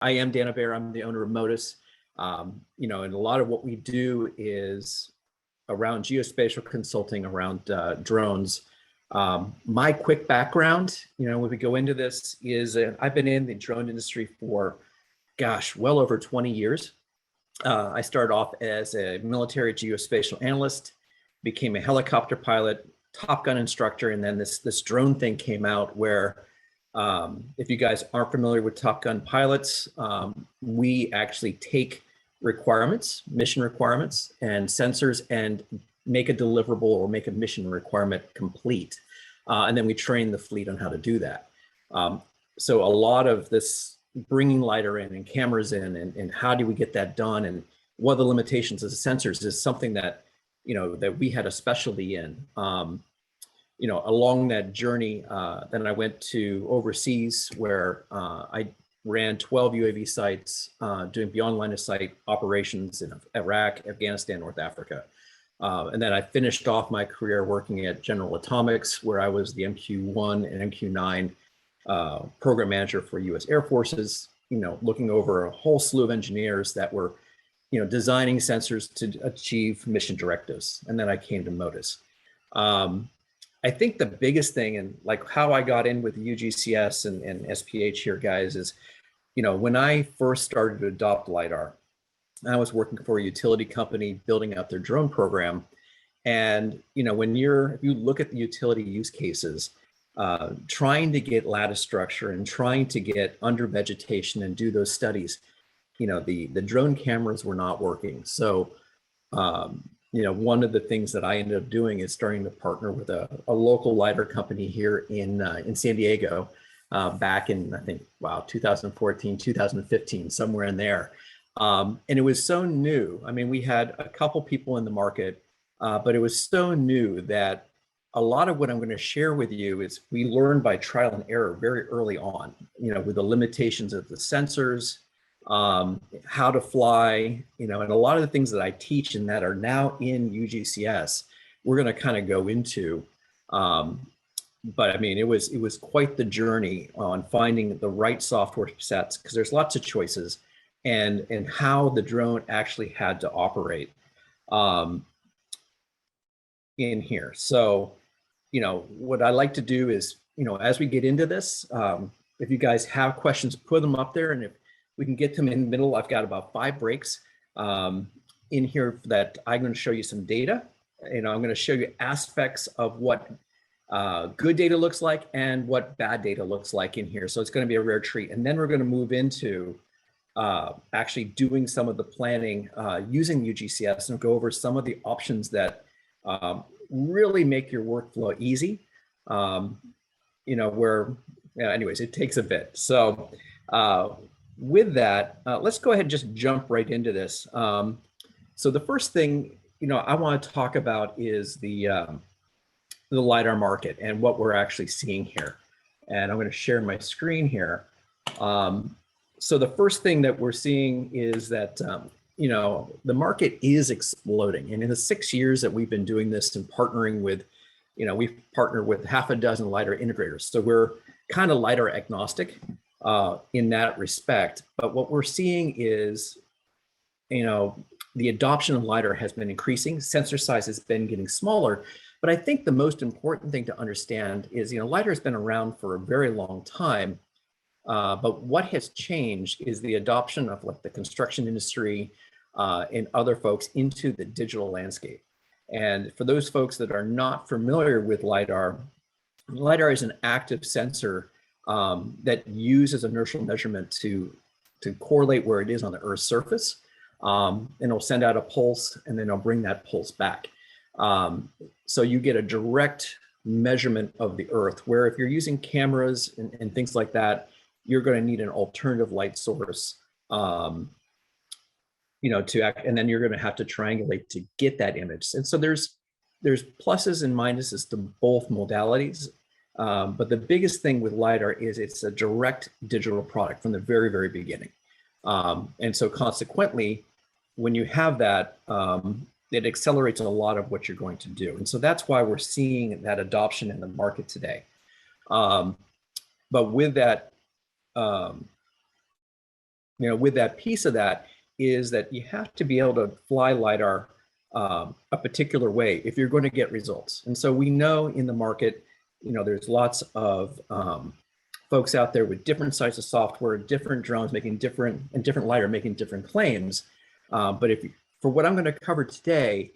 I am Dana Bear. I'm the owner of Modus. And a lot of what we do is around geospatial consulting, around drones. My quick background, when we go into this, is I've been in the drone industry for, gosh, well over 20 years. I started off as a military geospatial analyst, became a helicopter pilot, Top Gun instructor, and then this drone thing came out where, if you guys aren't familiar with Top Gun pilots, we actually take requirements, mission requirements, and sensors and make a deliverable or make a mission requirement complete. And then we train the fleet on how to do that. So a lot of this bringing LiDAR in and cameras in and how do we get that done and what are the limitations of the sensors is something that, that we had a specialty in. Along that journey, then I went to overseas where I ran 12 UAV sites doing beyond line of sight operations in Iraq, Afghanistan, North Africa. And then I finished off my career working at General Atomics, where I was the MQ-1 and MQ-9 program manager for US Air Forces, looking over a whole slew of engineers that were, designing sensors to achieve mission directives. And then I came to Modus. I think the biggest thing, and like how I got in with UgCS and SPH here, guys, is, when I first started to adopt LiDAR, I was working for a utility company building out their drone program. And, if you look at the utility use cases, trying to get lattice structure and trying to get under vegetation and do those studies, the drone cameras were not working. So, one of the things that I ended up doing is starting to partner with a local LiDAR company here in San Diego back in, I think, 2014, 2015, somewhere in there. And it was so new. I mean, we had a couple people in the market, but it was so new that a lot of what I'm going to share with you is we learned by trial and error very early on, with the limitations of the sensors, how to fly, and a lot of the things that I teach and that are now in UgCS, we're going to kind of go into. But I mean, it was quite the journey on finding the right software sets, because there's lots of choices, and how the drone actually had to operate in here. So, what I like to do is, as we get into this, if you guys have questions, put them up there, and if we can get them in the middle, I've got about 5 breaks in here that I'm going to show you some data. I'm going to show you aspects of what good data looks like and what bad data looks like in here. So it's going to be a rare treat. And then we're going to move into actually doing some of the planning using UgCS and go over some of the options that really make your workflow easy. Anyways, it takes a bit. So with that, let's go ahead and just jump right into this. So the first thing, I want to talk about is the LiDAR market and what we're actually seeing here. And I'm going to share my screen here. So the first thing that we're seeing is that, the market is exploding. And in the 6 years that we've been doing this and partnering with, we've partnered with half a dozen LiDAR integrators. So we're kind of LiDAR agnostic in that respect. But what we're seeing is, the adoption of LiDAR has been increasing. Sensor size has been getting smaller. But I think the most important thing to understand is, LiDAR has been around for a very long time. But what has changed is the adoption of the construction industry and other folks into the digital landscape. And for those folks that are not familiar with LiDAR, LiDAR is an active sensor that uses inertial measurement to correlate where it is on the Earth's surface. And it'll send out a pulse, and then it'll bring that pulse back. So you get a direct measurement of the Earth, where if you're using cameras and things like that, you're going to need an alternative light source, and then you're going to have to triangulate to get that image. And so there's pluses and minuses to both modalities. But the biggest thing with LiDAR is it's a direct digital product from the very, very beginning. And so consequently, when you have that, it accelerates a lot of what you're going to do. And so that's why we're seeing that adoption in the market today. But with that, with that piece of that is that you have to be able to fly LiDAR a particular way if you're going to get results. And so we know in the market, there's lots of folks out there with different sizes of software, different drones making different LiDAR making different claims. But for what I'm going to cover today,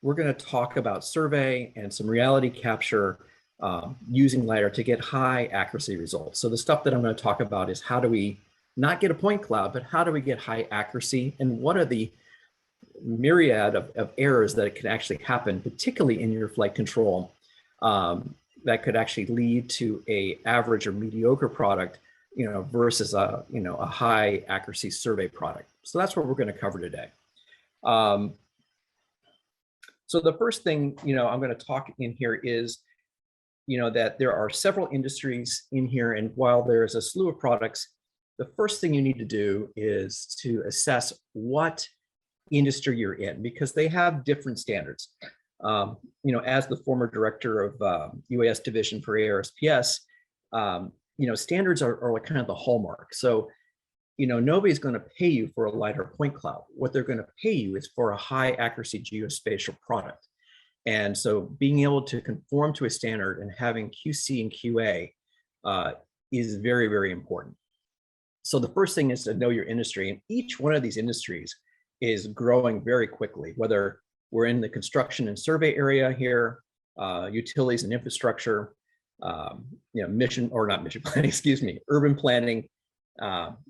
we're going to talk about survey and some reality capture using LiDAR to get high accuracy results. So the stuff that I'm going to talk about is how do we not get a point cloud, but how do we get high accuracy, and what are the myriad of errors that can actually happen, particularly in your flight control, that could actually lead to a average or mediocre product, versus a high accuracy survey product. So that's what we're going to cover today. So the first thing, I'm going to talk in here is, that there are several industries in here, and while there's a slew of products, the first thing you need to do is to assess what industry you're in, because they have different standards. As the former director of UAS division for ARSPS, standards are like kind of the hallmark. So, nobody's going to pay you for a LiDAR point cloud. What they're going to pay you is for a high accuracy geospatial product. And so being able to conform to a standard and having QC and QA is very, very important. So the first thing is to know your industry, and each one of these industries is growing very quickly, whether we're in the construction and survey area here, utilities and infrastructure, mission or not mission planning, excuse me, urban planning,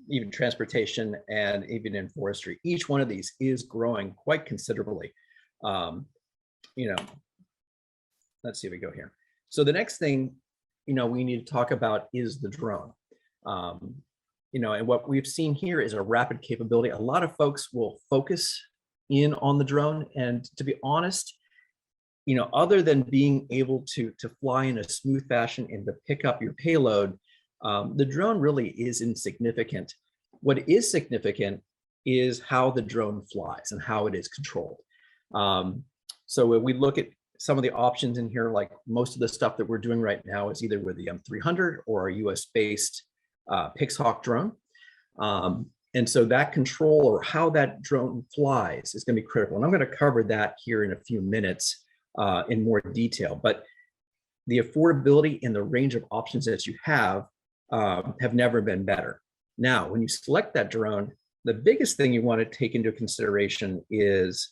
even transportation, and even in forestry. Each one of these is growing quite considerably. Let's see if we go here. So the next thing, we need to talk about is the drone. And what we've seen here is a rapid capability. A lot of folks will focus in on the drone, and to be honest, other than being able to fly in a smooth fashion and to pick up your payload, the drone really is insignificant. What is significant is how the drone flies and how it is controlled. So when we look at some of the options in here, like most of the stuff that we're doing right now is either with the M300 or a US-based Pixhawk drone. And so that control, or how that drone flies, is going to be critical. And I'm going to cover that here in a few minutes in more detail. But the affordability and the range of options that you have never been better. Now, when you select that drone, the biggest thing you want to take into consideration is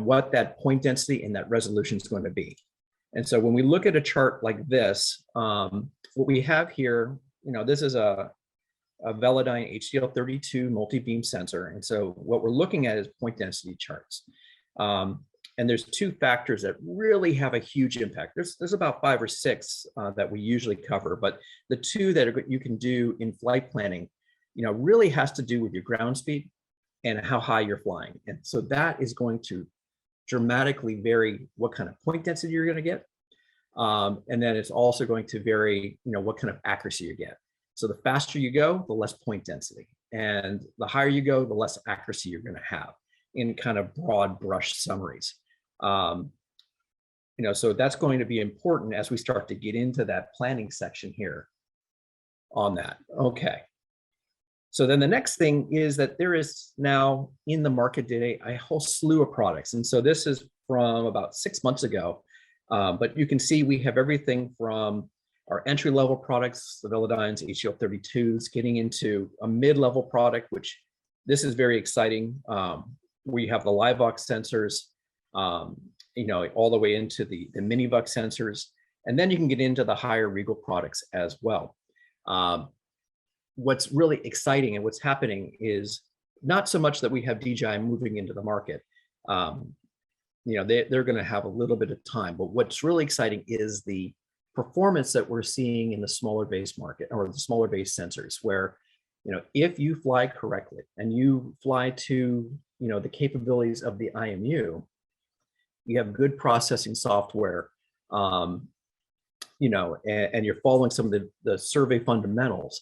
what that point density and that resolution is going to be. And so when we look at a chart like this, what we have here, this is a Velodyne HDL32 multi-beam sensor. And so what we're looking at is point density charts. And there's two factors that really have a huge impact. There's about 5 or 6 that we usually cover, but the two that you can do in flight planning, really has to do with your ground speed and how high you're flying. And so that is going to dramatically vary what kind of point density you're going to get. And then it's also going to vary, what kind of accuracy you get. So the faster you go, the less point density. And the higher you go, the less accuracy you're going to have, in kind of broad brush summaries. So that's going to be important as we start to get into that planning section here on that. Okay. So then the next thing is that there is now in the market today a whole slew of products. And so this is from about 6 months ago, but you can see we have everything from our entry-level products, the Velodynes, HDL32s, getting into a mid-level product, which this is very exciting. We have the LiveVox sensors, all the way into the MiniVox sensors, and then you can get into the higher Regal products as well. What's really exciting and what's happening is not so much that we have DJI moving into the market. They're going to have a little bit of time, but what's really exciting is the performance that we're seeing in the smaller base market, or the smaller base sensors, where if you fly correctly and you fly to the capabilities of the IMU, you have good processing software, and you're following some of the survey fundamentals,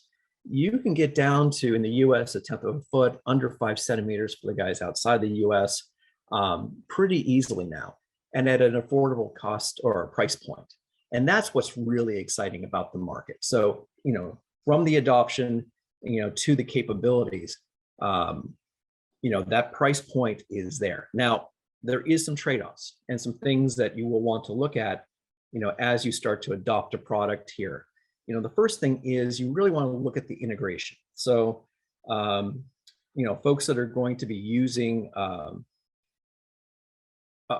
you can get down to, in the US, 1/10 of a foot, under 5 centimeters for the guys outside the US, pretty easily now, and at an affordable cost or price point. And that's what's really exciting about the market. So, from the adoption, to the capabilities, that price point is there. Now, there is some trade-offs and some things that you will want to look at, as you start to adopt a product here. The first thing is you really want to look at the integration. So, folks that are going to be using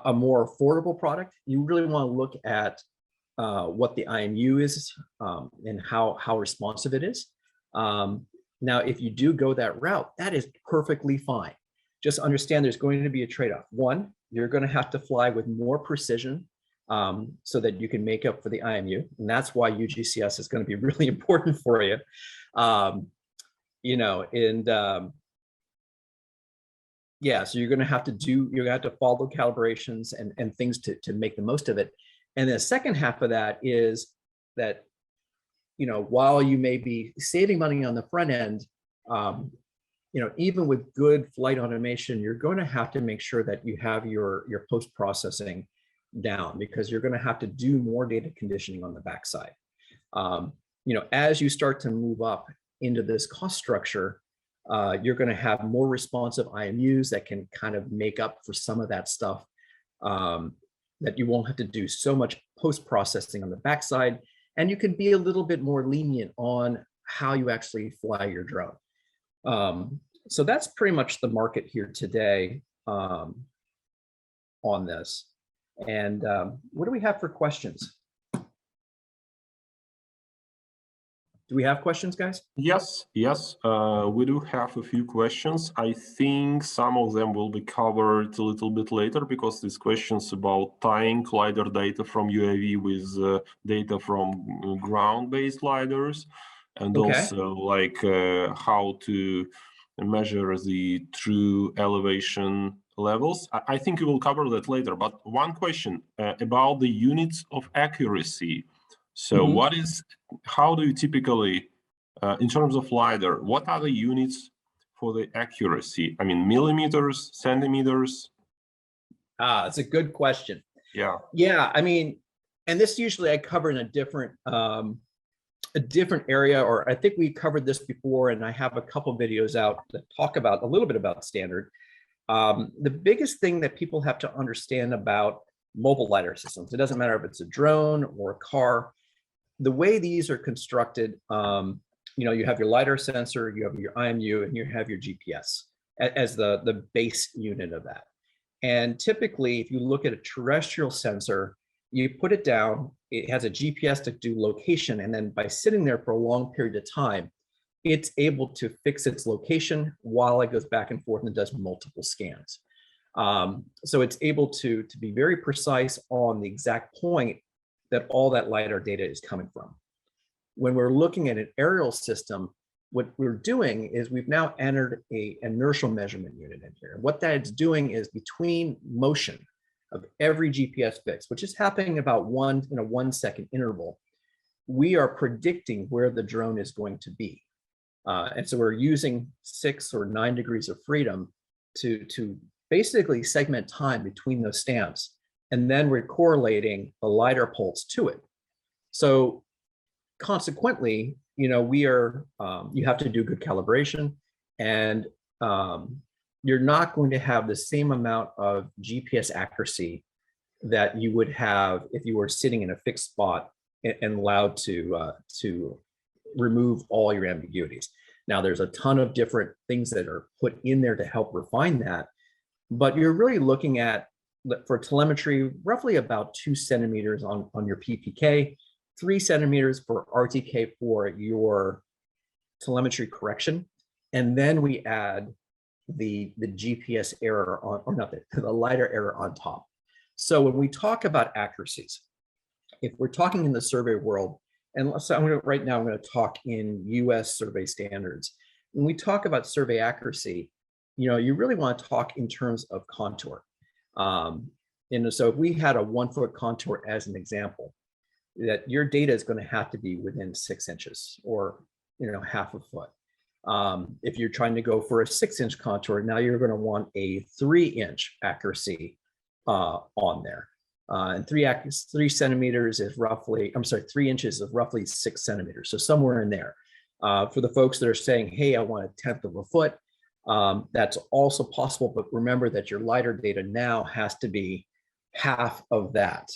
a more affordable product, you really want to look at what the IMU is and how responsive it is. Now, if you do go that route, that is perfectly fine. Just understand there's going to be a trade-off. One, you're going to have to fly with more precision so that you can make up for the IMU. And that's why UgCS is going to be really important for you. Yeah, so you're going to have to follow calibrations and things to make the most of it. And the second half of that is that, while you may be saving money on the front end, even with good flight automation, you're going to have to make sure that you have your post-processing down, because you're going to have to do more data conditioning on the backside. As you start to move up into this cost structure, you're going to have more responsive IMUs that can kind of make up for some of that stuff, that you won't have to do so much post-processing on the backside, and you can be a little bit more lenient on how you actually fly your drone. So that's pretty much the market here today on this. And what do we have for questions? Do we have questions, guys? Yes, we do have a few questions. I think some of them will be covered a little bit later, because these questions about tying LiDAR data from UAV with data from ground-based LiDARs, and also like how to measure the true elevation levels. I think we will cover that later, but one question about the units of accuracy. So how do you typically, in terms of LiDAR, what are the units for the accuracy? I mean, millimeters, centimeters? It's a good question. Yeah, I mean, and this usually I cover in a different area, or I think we covered this before, and I have a couple videos out that talk about a little bit about standard. The biggest thing that people have to understand about mobile LiDAR systems, it doesn't matter if it's a drone or a car, the way these are constructed, you have your LiDAR sensor, you have your IMU, and you have your GPS as the base unit of that. And typically, if you look at a terrestrial sensor, you put it down, it has a GPS to do location, and then by sitting there for a long period of time, it's able to fix its location while it goes back and forth and does multiple scans. So it's able to be very precise on the exact point that all that LiDAR data is coming from. When we're looking at an aerial system, what we're doing is we've now entered an inertial measurement unit in here. What that's doing is between motion of every GPS fix, which is happening about in a 1 second interval, we are predicting where the drone is going to be. And so we're using 6 or 9 degrees of freedom to basically segment time between those stamps, and then we're correlating the LiDAR pulse to it. So consequently, you have to do good calibration, and you're not going to have the same amount of GPS accuracy that you would have if you were sitting in a fixed spot and allowed to remove all your ambiguities. Now, there's a ton of different things that are put in there to help refine that, but you're really looking at, for telemetry, roughly about 2 centimeters on your PPK, 3 centimeters for RTK for your telemetry correction, and then we add the GPS error on, or not the LiDAR error on top. So when we talk about accuracies, if we're talking in the survey world, and so right now I'm going to talk in US survey standards. When we talk about survey accuracy, you really want to talk in terms of contour. And so if we had a 1 foot contour as an example, that your data is going to have to be within 6 inches or half a foot. If you're trying to go for a 6-inch contour, now you're going to want a 3-inch accuracy on there. And 3 centimeters is roughly, 3 inches is roughly 6 centimeters. So somewhere in there. For the folks that are saying, hey, I want 1/10 of a foot, that's also possible, but remember that your LiDAR data now has to be half of that,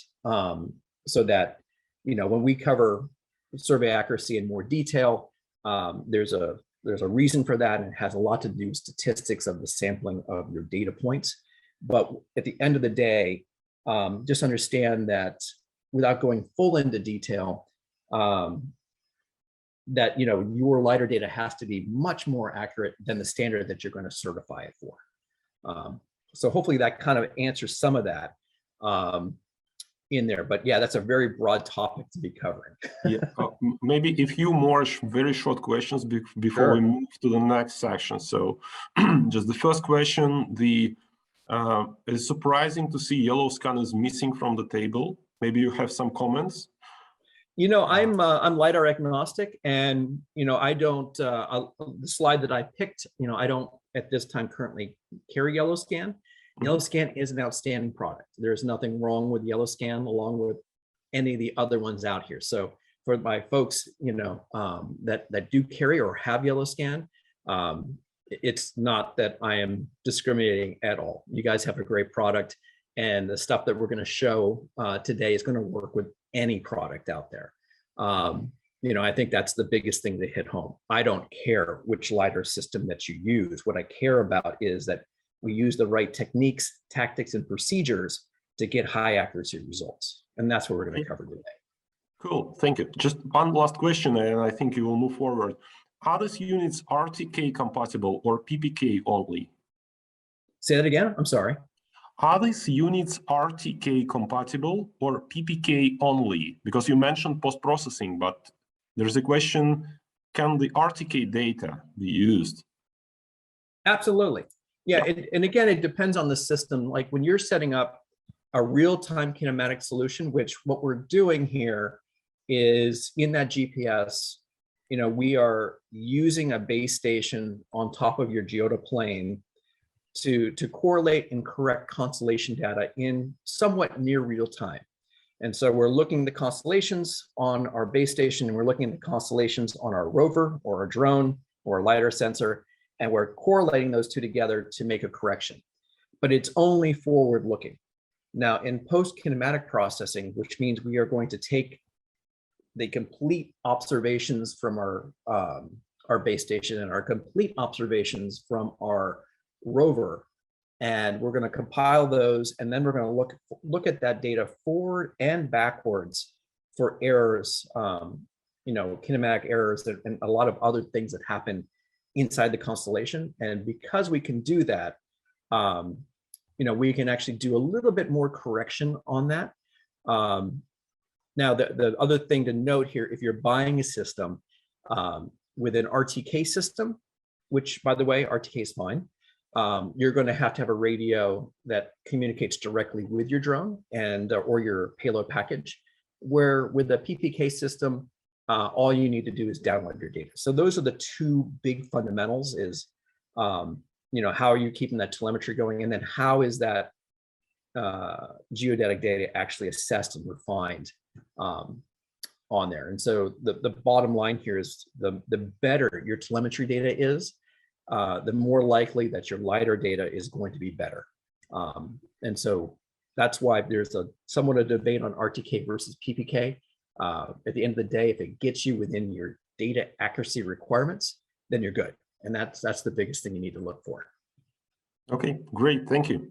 so that, when we cover survey accuracy in more detail, there's a reason for that, and it has a lot to do with statistics of the sampling of your data points. But at the end of the day, just understand that without going full into detail, that your LiDAR data has to be much more accurate than the standard that you're going to certify it for. So hopefully that kind of answers some of that in there. But yeah, that's a very broad topic to be covering. Yeah, maybe a few more very short questions before we move to the next section. So just the first question, it's surprising to see yellow scanners missing from the table. Maybe you have some comments. I'm LiDAR agnostic, and I don't. The slide that I picked, I don't at this time currently carry yellow scan. Yellow scan is an outstanding product. There's nothing wrong with yellow scan, along with any of the other ones out here. So for my folks, that do carry or have yellow scan, it's not that I am discriminating at all. You guys have a great product, and the stuff that we're going to show today is going to work with any product out there. I think that's the biggest thing to hit home. I don't care which LiDAR system that you use. What I care about is that we use the right techniques, tactics, and procedures to get high accuracy results. And that's what we're going to cover today. Cool, thank you. Just one last question, and I think you will move forward. Are these units RTK compatible or PPK only? Say that again, I'm sorry. Are these units RTK compatible or PPK only? Because you mentioned post-processing, but there's a question, can the RTK data be used? Absolutely. Yeah, and again, it depends on the system. Like when you're setting up a real-time kinematic solution, which what we're doing here is in that GPS, we are using a base station on top of your geoda plane to correlate and correct constellation data in somewhat near real time. And so we're looking at the constellations on our base station, and we're looking at the constellations on our rover or our drone or a LiDAR sensor, and we're correlating those two together to make a correction. But it's only forward looking. Now in post-kinematic processing, which means we are going to take the complete observations from our base station and our complete observations from our rover, and we're going to compile those, and then we're going to look at that data forward and backwards for errors, kinematic errors, and a lot of other things that happen inside the constellation. And because we can do that, we can actually do a little bit more correction on that. Now, the other thing to note here, if you're buying a system with an RTK system, which by the way, RTK is fine, you're going to have a radio that communicates directly with your drone and or your payload package, where with a PPK system, all you need to do is download your data. So those are the two big fundamentals is, how are you keeping that telemetry going? And then how is that geodetic data actually assessed and refined on there? And so the bottom line here is the better your telemetry data is, the more likely that your LiDAR data is going to be better. And so that's why there's somewhat a debate on RTK versus PPK. At the end of the day, if it gets you within your data accuracy requirements, then you're good. And that's the biggest thing you need to look for. Okay, great, thank you.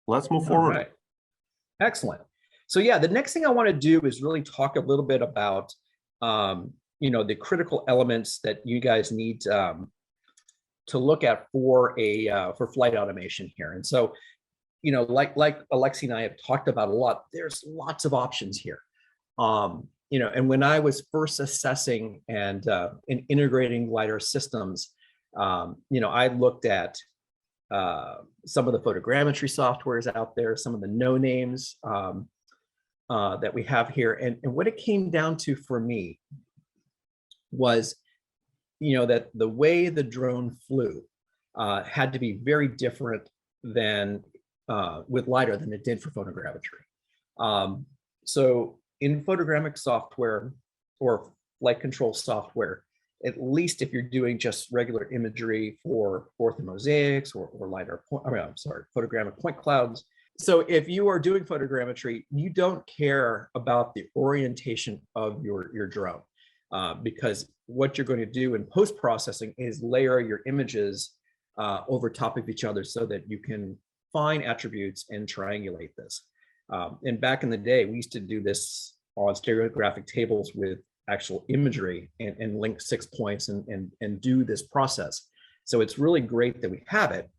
Let's move forward. Right. Excellent. So yeah, the next thing I want to do is really talk a little bit about, the critical elements that you guys need to look at for flight automation here. And so, like Alexei and I have talked about a lot, there's lots of options here. And when I was first assessing and integrating LiDAR systems, I looked at some of the photogrammetry softwares out there, some of the no names that we have here. And what it came down to for me was, that the way the drone flew had to be very different than with LiDAR than it did for photogrammetry. So in photogrammetric software or flight control software, at least if you're doing just regular imagery for orthomosaics or LiDAR, photogrammetric point clouds. So if you are doing photogrammetry, you don't care about the orientation of your drone because what you're going to do in post-processing is layer your images over top of each other so that you can find attributes and triangulate this. And back in the day, we used to do this on stereographic tables with actual imagery and link 6 points and do this process. So it's really great that we have it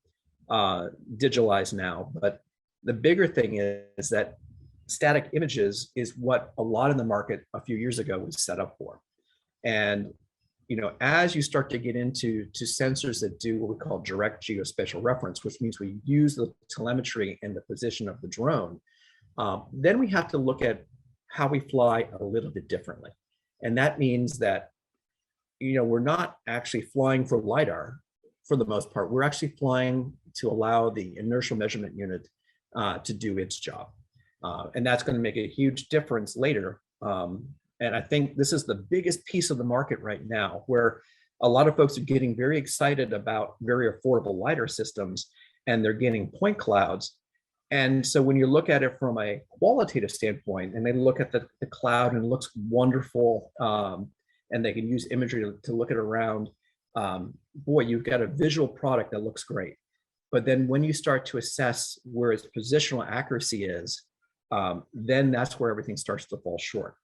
digitalized now. But the bigger thing is that static images is what a lot in the market a few years ago was set up for. And as you start to get into sensors that do what we call direct geospatial reference, which means we use the telemetry and the position of the drone, then we have to look at how we fly a little bit differently. And that means that, we're not actually flying for LiDAR for the most part. We're actually flying to allow the inertial measurement unit to do its job. And that's going to make a huge difference later. And I think this is the biggest piece of the market right now, where a lot of folks are getting very excited about very affordable LiDAR systems, and they're getting point clouds. And so when you look at it from a qualitative standpoint, and they look at the cloud and it looks wonderful, and they can use imagery to look at around, boy, you've got a visual product that looks great. But then when you start to assess where its positional accuracy is, then that's where everything starts to fall short.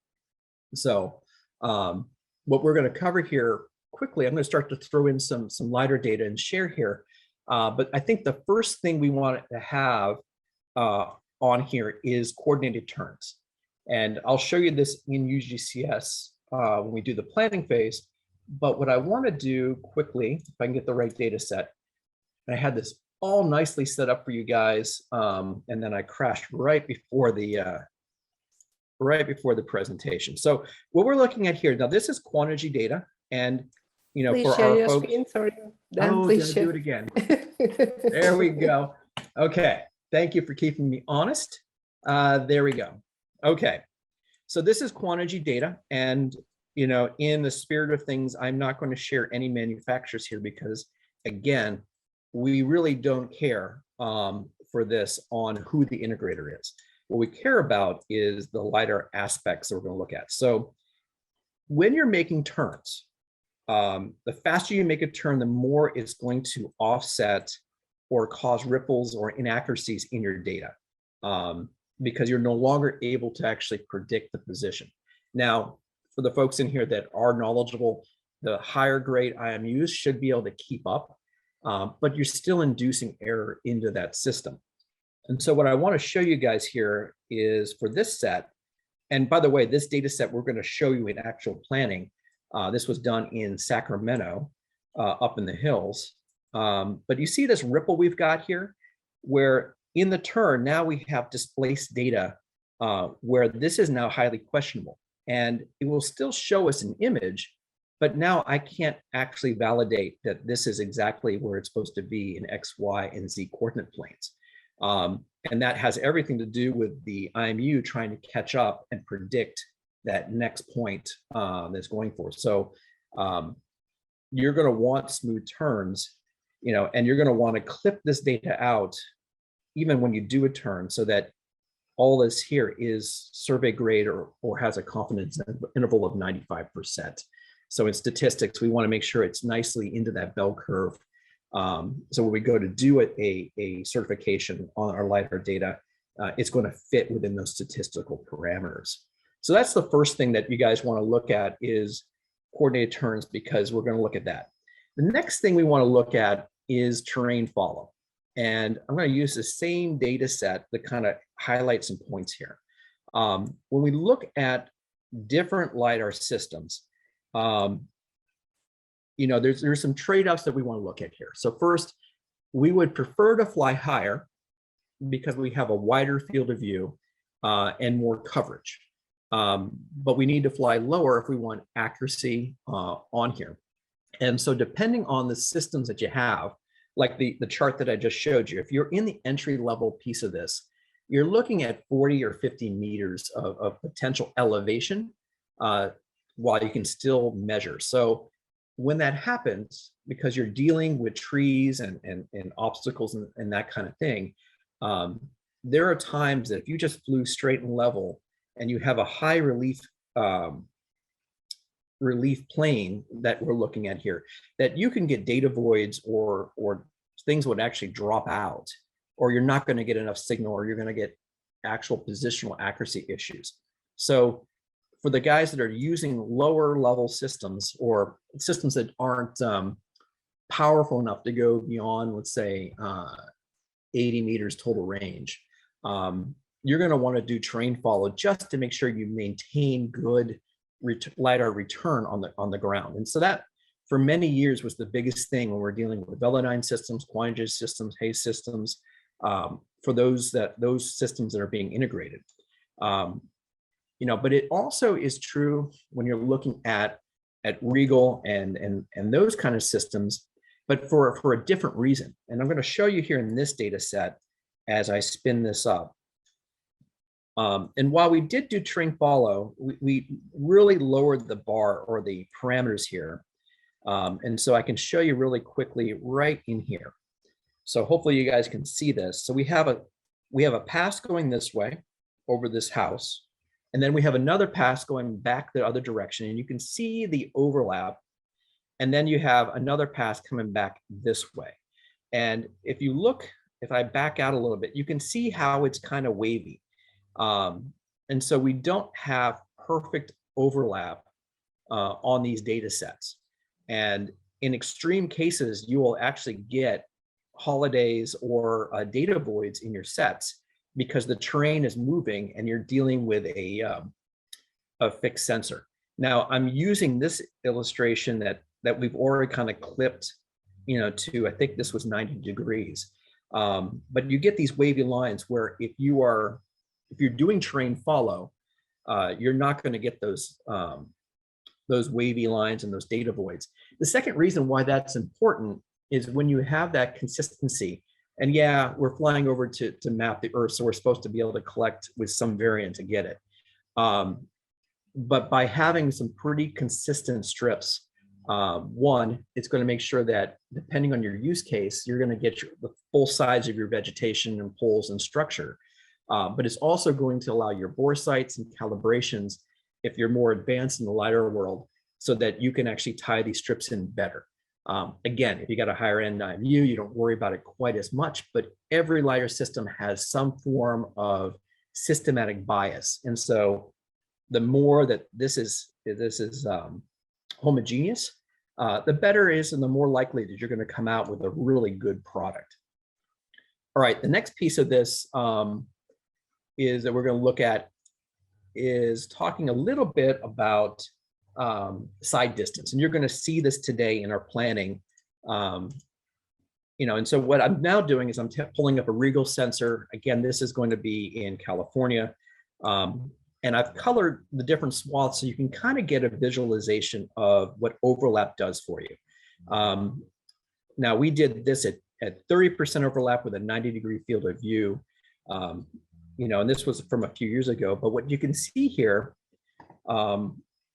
So what we're going to cover here quickly, I'm going to start to throw in some LiDAR data and share here. But I think the first thing we want to have on here is coordinated turns. And I'll show you this in UgCS when we do the planning phase. But what I want to do quickly, if I can get the right data set, and I had this all nicely set up for you guys, and then I crashed right before the presentation. So what we're looking at here, now this is quantity data, and please for share our your folks, screen. Sorry, Dan, oh, please do it again. There we go. Okay, thank you for keeping me honest. There we go. Okay, so this is quantity data, and in the spirit of things, I'm not going to share any manufacturers here because, again, we really don't care for this on who the integrator is. What we care about is the LiDAR aspects that we're going to look at. So when you're making turns, the faster you make a turn, the more it's going to offset or cause ripples or inaccuracies in your data because you're no longer able to actually predict the position. Now, for the folks in here that are knowledgeable, the higher grade IMUs should be able to keep up, but you're still inducing error into that system. And so what I want to show you guys here is for this set, and by the way, this data set we're going to show you in actual planning. This was done in Sacramento, up in the hills. But you see this ripple we've got here, where in the turn, now we have displaced data where this is now highly questionable. And it will still show us an image, but now I can't actually validate that this is exactly where it's supposed to be in X, Y, and Z coordinate planes. And that has everything to do with the IMU trying to catch up and predict that next point that's going for. So you're going to want smooth turns, and you're going to want to clip this data out even when you do a turn so that all this here is survey grade or has a confidence interval of 95%. So in statistics, we want to make sure it's nicely into that bell curve. So when we go to do a certification on our LiDAR data, it's going to fit within those statistical parameters. So that's the first thing that you guys want to look at is coordinated turns, because we're going to look at that. The next thing we want to look at is terrain follow. And I'm going to use the same data set to kind of highlight some points here. When we look at different LiDAR systems, there's some trade-offs that we want to look at here. So first, we would prefer to fly higher because we have a wider field of view and more coverage. But we need to fly lower if we want accuracy on here. And so depending on the systems that you have, like the chart that I just showed you, if you're in the entry level piece of this, you're looking at 40 or 50 meters of potential elevation while you can still measure. So when that happens, because you're dealing with trees and obstacles and that kind of thing, there are times that if you just flew straight and level and you have a high relief plane that we're looking at here, that you can get data voids or things would actually drop out, or you're not going to get enough signal, or you're going to get actual positional accuracy issues. So for the guys that are using lower level systems or systems that aren't powerful enough to go beyond, let's say, 80 meters total range, you're going to want to do terrain follow just to make sure you maintain good LiDAR return on the ground. And so that for many years was the biggest thing when we're dealing with Velodyne systems, Quantage systems, Hayes systems, for those systems that are being integrated. But it also is true when you're looking at Regal and those kind of systems, but for a different reason. And I'm going to show you here in this data set as I spin this up. And while we did do terrain follow, we really lowered the bar or the parameters here. And so I can show you really quickly right in here. So hopefully you guys can see this. So we have a pass going this way over this house. And then we have another pass going back the other direction, and you can see the overlap. And then you have another pass coming back this way. And if I back out a little bit, you can see how it's kind of wavy. And so we don't have perfect overlap on these data sets. And in extreme cases, you will actually get holidays or data voids in your sets because the terrain is moving and you're dealing with a fixed sensor. Now I'm using this illustration that we've already kind of clipped, to, I think this was 90 degrees. But you get these wavy lines where if you're doing terrain follow, you're not going to get those wavy lines and those data voids. The second reason why that's important is when you have that consistency. And yeah, we're flying over to map the Earth, so we're supposed to be able to collect with some variant to get it. But by having some pretty consistent strips, one, it's going to make sure that depending on your use case, you're going to get the full size of your vegetation and poles and structure. But it's also going to allow your bore sites and calibrations, if you're more advanced in the LiDAR world, so that you can actually tie these strips in better. Again, if you got a higher end view, you don't worry about it quite as much, but every LiDAR system has some form of systematic bias. And so the more that this is homogeneous, the better it is, and the more likely that you're going to come out with a really good product. All right, the next piece of this is that we're going to look at is talking a little bit about side distance, and you're going to see this today in our planning. And so what I'm now doing is I'm pulling up a Regal sensor. Again, this is going to be in California, and I've colored the different swaths so you can kind of get a visualization of what overlap does for you. Now we did this at 30% overlap with a 90-degree field of view. And this was from a few years ago, but what you can see here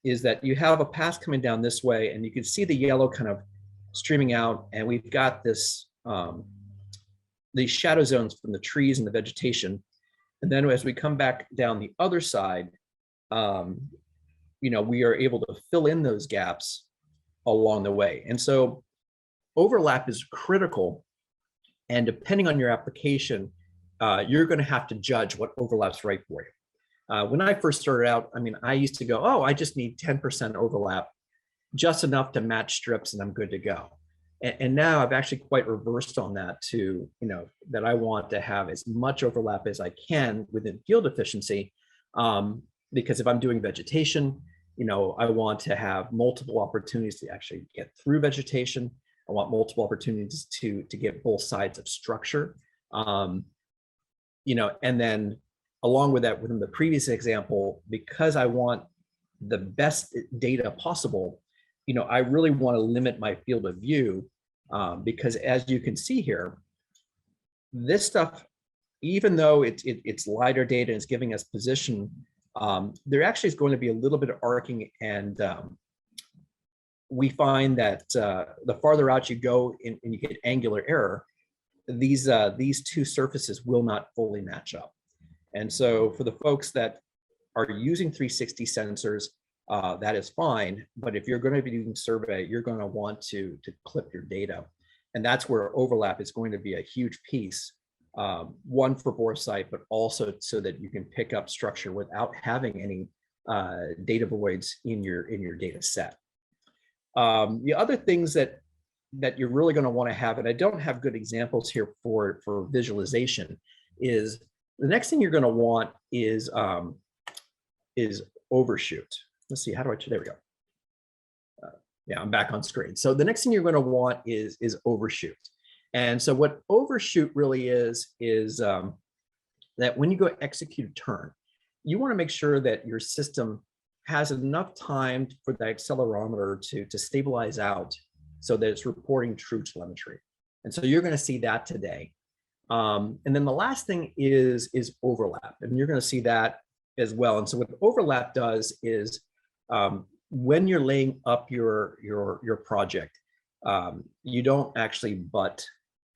is that you have a pass coming down this way, and you can see the yellow kind of streaming out, and we've got this these shadow zones from the trees and the vegetation. And then as we come back down the other side, we are able to fill in those gaps along the way. And so overlap is critical, and depending on your application, you're going to have to judge what overlap's right for you. When I first started out, I used to go, oh, I just need 10% overlap, just enough to match strips, and I'm good to go. And now I've actually quite reversed on that to, that I want to have as much overlap as I can within field efficiency, because if I'm doing vegetation, I want to have multiple opportunities to actually get through vegetation. I want multiple opportunities to get both sides of structure. And then along with that, within the previous example, because I want the best data possible, I really want to limit my field of view, because as you can see here, this stuff, even though it's LiDAR data, is giving us position, there actually is going to be a little bit of arcing and we find that the farther out you go and you get angular error, these two surfaces will not fully match up. And so for the folks that are using 360 sensors, that is fine. But if you're going to be doing survey, you're going to want to clip your data. And that's where overlap is going to be a huge piece. One for foresight, but also so that you can pick up structure without having any data voids in your data set. The other things that you're really going to want to have, and I don't have good examples here for visualization, is the next thing you're going to want is overshoot. Let's see, how do I, there we go. Yeah, I'm back on screen. So the next thing you're going to want is overshoot. And so what overshoot really is that when you go execute a turn, you want to make sure that your system has enough time for the accelerometer to stabilize out so that it's reporting true telemetry. And so you're going to see that today. And then the last thing is overlap, and you're going to see that as well. And so what overlap does is when you're laying up your project, you don't actually butt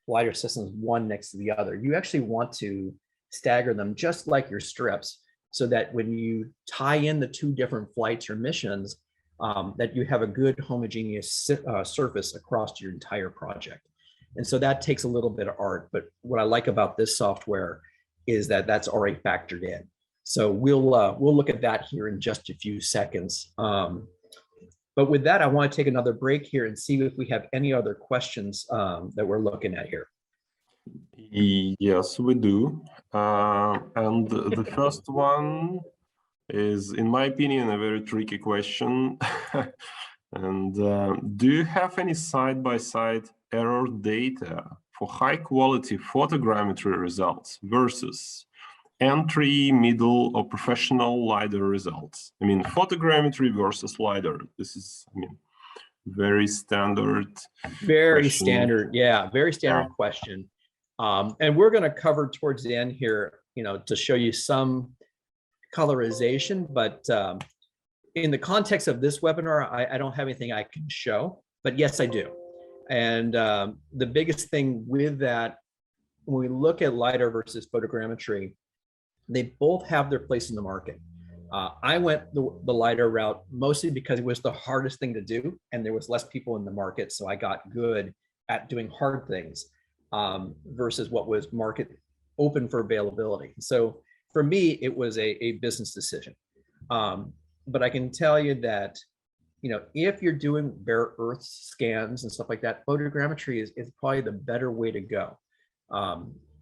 LiDAR systems one next to the other. You actually want to stagger them just like your strips, so that when you tie in the two different flights or missions, that you have a good homogeneous surface across your entire project. And so that takes a little bit of art, but what I like about this software is that that's already factored in. So we'll look at that here in just a few seconds. But with that, I want to take another break here and see if we have any other questions that we're looking at here. Yes, we do. And the first one is, in my opinion, a very tricky question. And do you have any side-by-side error data for high-quality photogrammetry results versus entry, middle, or professional LiDAR results? I mean, photogrammetry versus LiDAR. This is, I mean, very standard. Very question. standard, yeah, very standard question. And we're going to cover towards the end here, to show you some colorization, but in the context of this webinar, I don't have anything I can show, but yes, I do. And the biggest thing with that, when we look at LiDAR versus photogrammetry, they both have their place in the market. I went the LiDAR route mostly because it was the hardest thing to do, and there was less people in the market, so I got good at doing hard things versus what was market open for availability. So for me, it was a business decision. But I can tell you that, if you're doing bare earth scans and stuff like that, photogrammetry is probably the better way to go.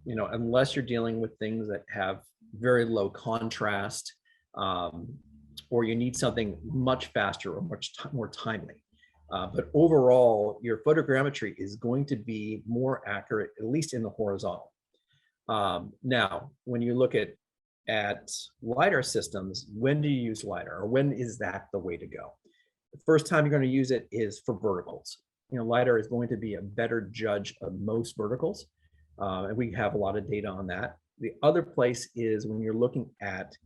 Unless you're dealing with things that have very low contrast, or you need something much faster or much more timely. But overall, your photogrammetry is going to be more accurate, at least in the horizontal. Now, when you look at LiDAR systems, when do you use LiDAR, or when is that the way to go? The first time you're going to use it is for verticals. LiDAR is going to be a better judge of most verticals, and we have a lot of data on that. The other place is when you're looking at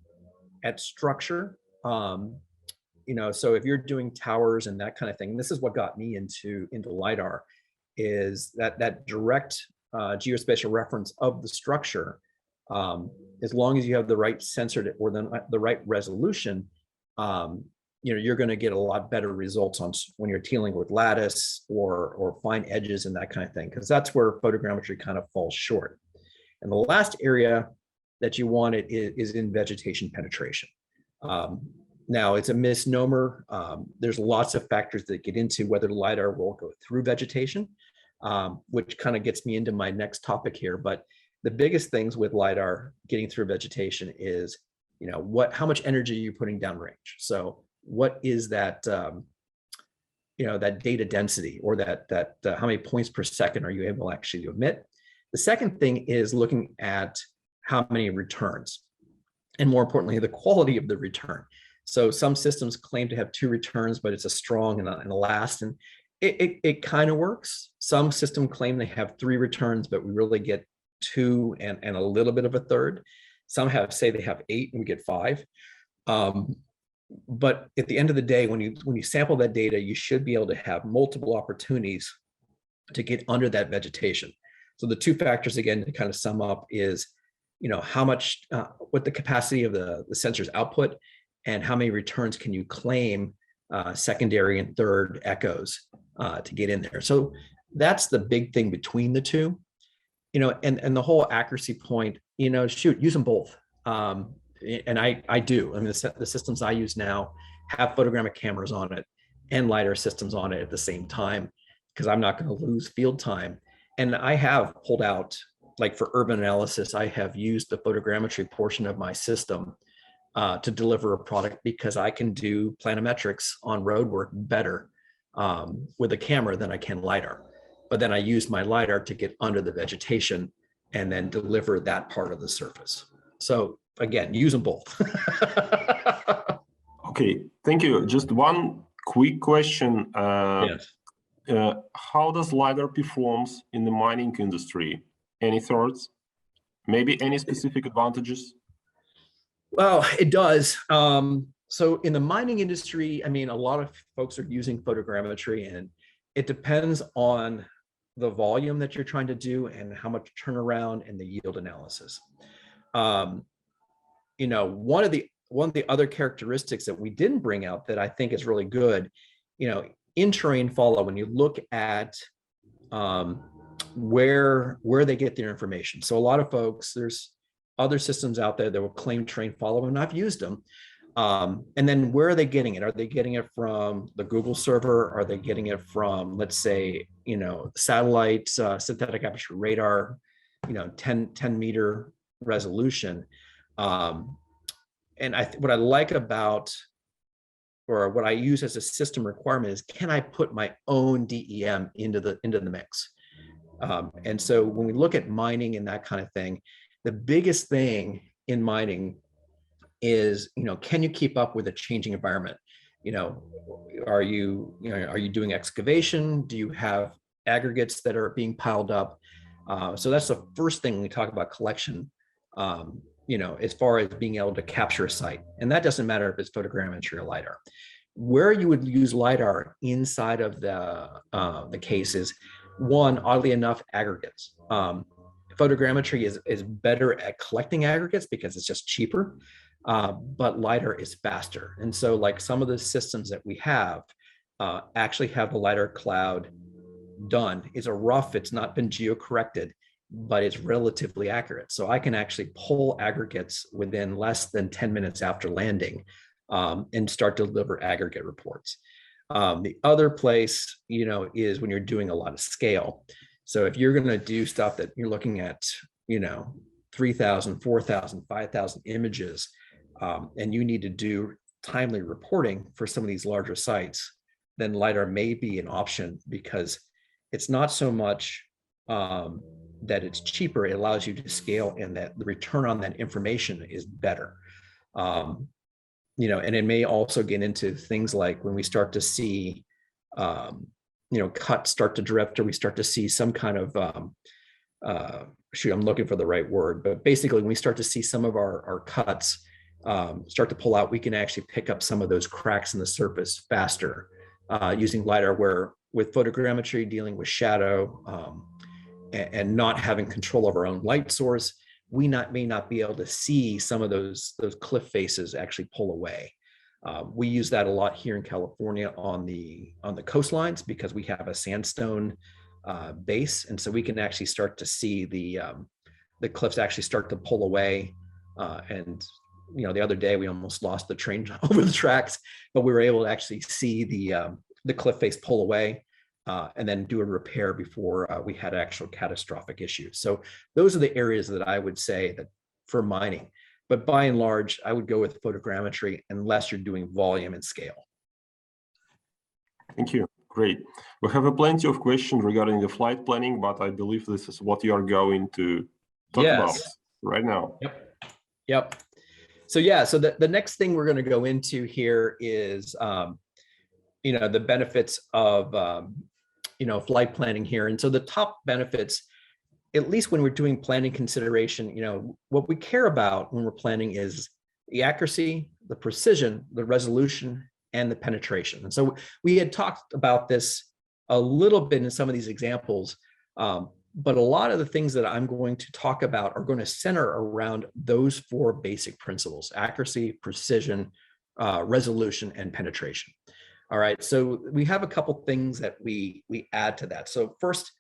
structure. So if you're doing towers and that kind of thing, this is what got me into LiDAR, is that direct geospatial reference of the structure. As long as you have the right sensor or the right resolution, you're going to get a lot better results when you're dealing with lattice or fine edges and that kind of thing, because that's where photogrammetry kind of falls short. And the last area that you want it is in vegetation penetration. Now, it's a misnomer. There's lots of factors that get into whether LiDAR will go through vegetation, which kind of gets me into my next topic here. But the biggest things with LiDAR getting through vegetation is, how much energy are you putting downrange? So what is that, that data density, or that how many points per second are you able actually to emit? The second thing is looking at how many returns, and more importantly, the quality of the return. So some systems claim to have 2 returns, but it's a strong and a last, and it kind of works. Some systems claim they have 3 returns, but we really get 2 and a little bit of a third. Some say they have 8 and we get 5. But at the end of the day, when you sample that data, you should be able to have multiple opportunities to get under that vegetation. So the two factors, again, to kind of sum up is, how much, what the capacity of the sensor's output, and how many returns can you claim secondary and third echoes to get in there. So that's the big thing between the two, and the whole accuracy point, shoot, use them both. And I do. I mean, the systems I use now have photogrammic cameras on it and LiDAR systems on it at the same time, because I'm not going to lose field time. And I have pulled out, like for urban analysis, I have used the photogrammetry portion of my system to deliver a product, because I can do planimetrics on road work better with a camera than I can LiDAR. But then I use my LiDAR to get under the vegetation and then deliver that part of the surface. So again, use them both. Okay, thank you. Just one quick question. Yes. How does LiDAR performs in the mining industry? Any thoughts? Maybe any specific advantages? Well, it does. So in the mining industry, I mean, a lot of folks are using photogrammetry, and it depends on the volume that you're trying to do and how much turnaround and the yield analysis. One of the other characteristics that we didn't bring out that I think is really good, in terrain follow, when you look at where they get their information. So a lot of folks, there's other systems out there that will claim terrain follow, and I've used them. And then where are they getting it? Are they getting it from the Google server? Are they getting it from, let's say, satellite, synthetic aperture radar, 10 meter resolution? And what I like about, or what I use as a system requirement, is, can I put my own DEM into the mix? And so when we look at mining and that kind of thing, the biggest thing in mining is, can you keep up with a changing environment? Are you doing excavation? Do you have aggregates that are being piled up? So that's the first thing when we talk about collection, as far as being able to capture a site. And that doesn't matter if it's photogrammetry or LiDAR. Where you would use LiDAR inside of the case is, one, oddly enough, aggregates. Photogrammetry is better at collecting aggregates because it's just cheaper, but LiDAR is faster. And so, like, some of the systems that we have actually have the LiDAR cloud done. It's a rough, it's not been geo-corrected, but it's relatively accurate. So I can actually pull aggregates within less than 10 minutes after landing and start to deliver aggregate reports. The other place, is when you're doing a lot of scale. So if you're going to do stuff that you're looking at, 3,000, 4,000, 5,000 images, and you need to do timely reporting for some of these larger sites, then LiDAR may be an option, because it's not so much that it's cheaper, it allows you to scale, and that the return on that information is better. And it may also get into things like when we start to see, cuts start to drift, or we start to see some kind of, I'm looking for the right word, but basically when we start to see some of our cuts start to pull out, we can actually pick up some of those cracks in the surface faster using LiDAR, where with photogrammetry dealing with shadow and not having control of our own light source, we may not be able to see some of those cliff faces actually pull away. We use that a lot here in California on the coastlines, because we have a sandstone base, and so we can actually start to see the cliffs actually start to pull away. And the other day we almost lost the train over the tracks, but we were able to actually see the cliff face pull away. And then do a repair before we had actual catastrophic issues. So those are the areas that I would say that for mining. But by and large, I would go with photogrammetry unless you're doing volume and scale. Thank you. Great. We have plenty of questions regarding the flight planning, but I believe this is what you are going to talk about right now. Yep. So so the next thing we're going to go into here is the benefits of flight planning here. And so the top benefits, at least when we're doing planning consideration, what we care about when we're planning is the accuracy, the precision, the resolution, and the penetration. And so we had talked about this a little bit in some of these examples, but a lot of the things that I'm going to talk about are going to center around those four basic principles: accuracy, precision, resolution, and penetration. All right, so we have a couple things that we add to that. So first,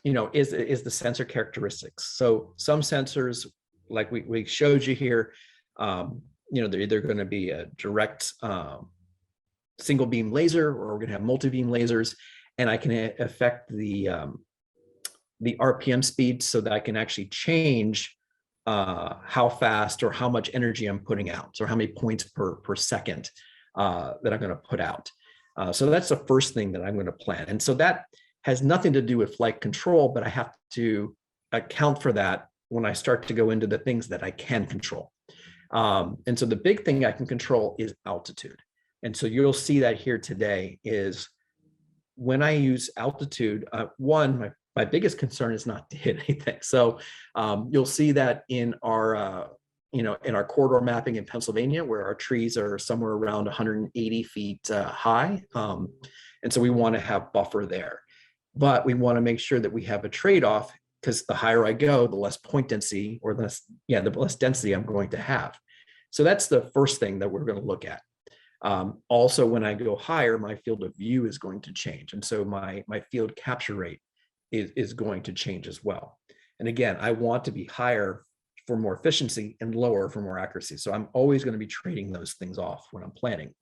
is the sensor characteristics. So some sensors, like we showed you here, they're either going to be a direct single beam laser, or we're going to have multi-beam lasers, and I can affect the RPM speed so that I can actually change how fast or how much energy I'm putting out, or how many points per second that I'm going to put out. So that's the first thing that I'm going to plan. And so that has nothing to do with flight control, but I have to account for that when I start to go into the things that I can control. And so the big thing I can control is altitude. And so you'll see that here today is when I use altitude, my biggest concern is not to hit anything. So you'll see that in our corridor mapping in Pennsylvania, where our trees are somewhere around 180 feet high. And so we want to have buffer there. But we want to make sure that we have a trade-off, because the higher I go, the less point density, or the less density I'm going to have. So that's the first thing that we're going to look at. Also, when I go higher, my field of view is going to change. And so my field capture rate is going to change as well. And again, I want to be higher for more efficiency and lower for more accuracy. So I'm always going to be trading those things off when I'm planning.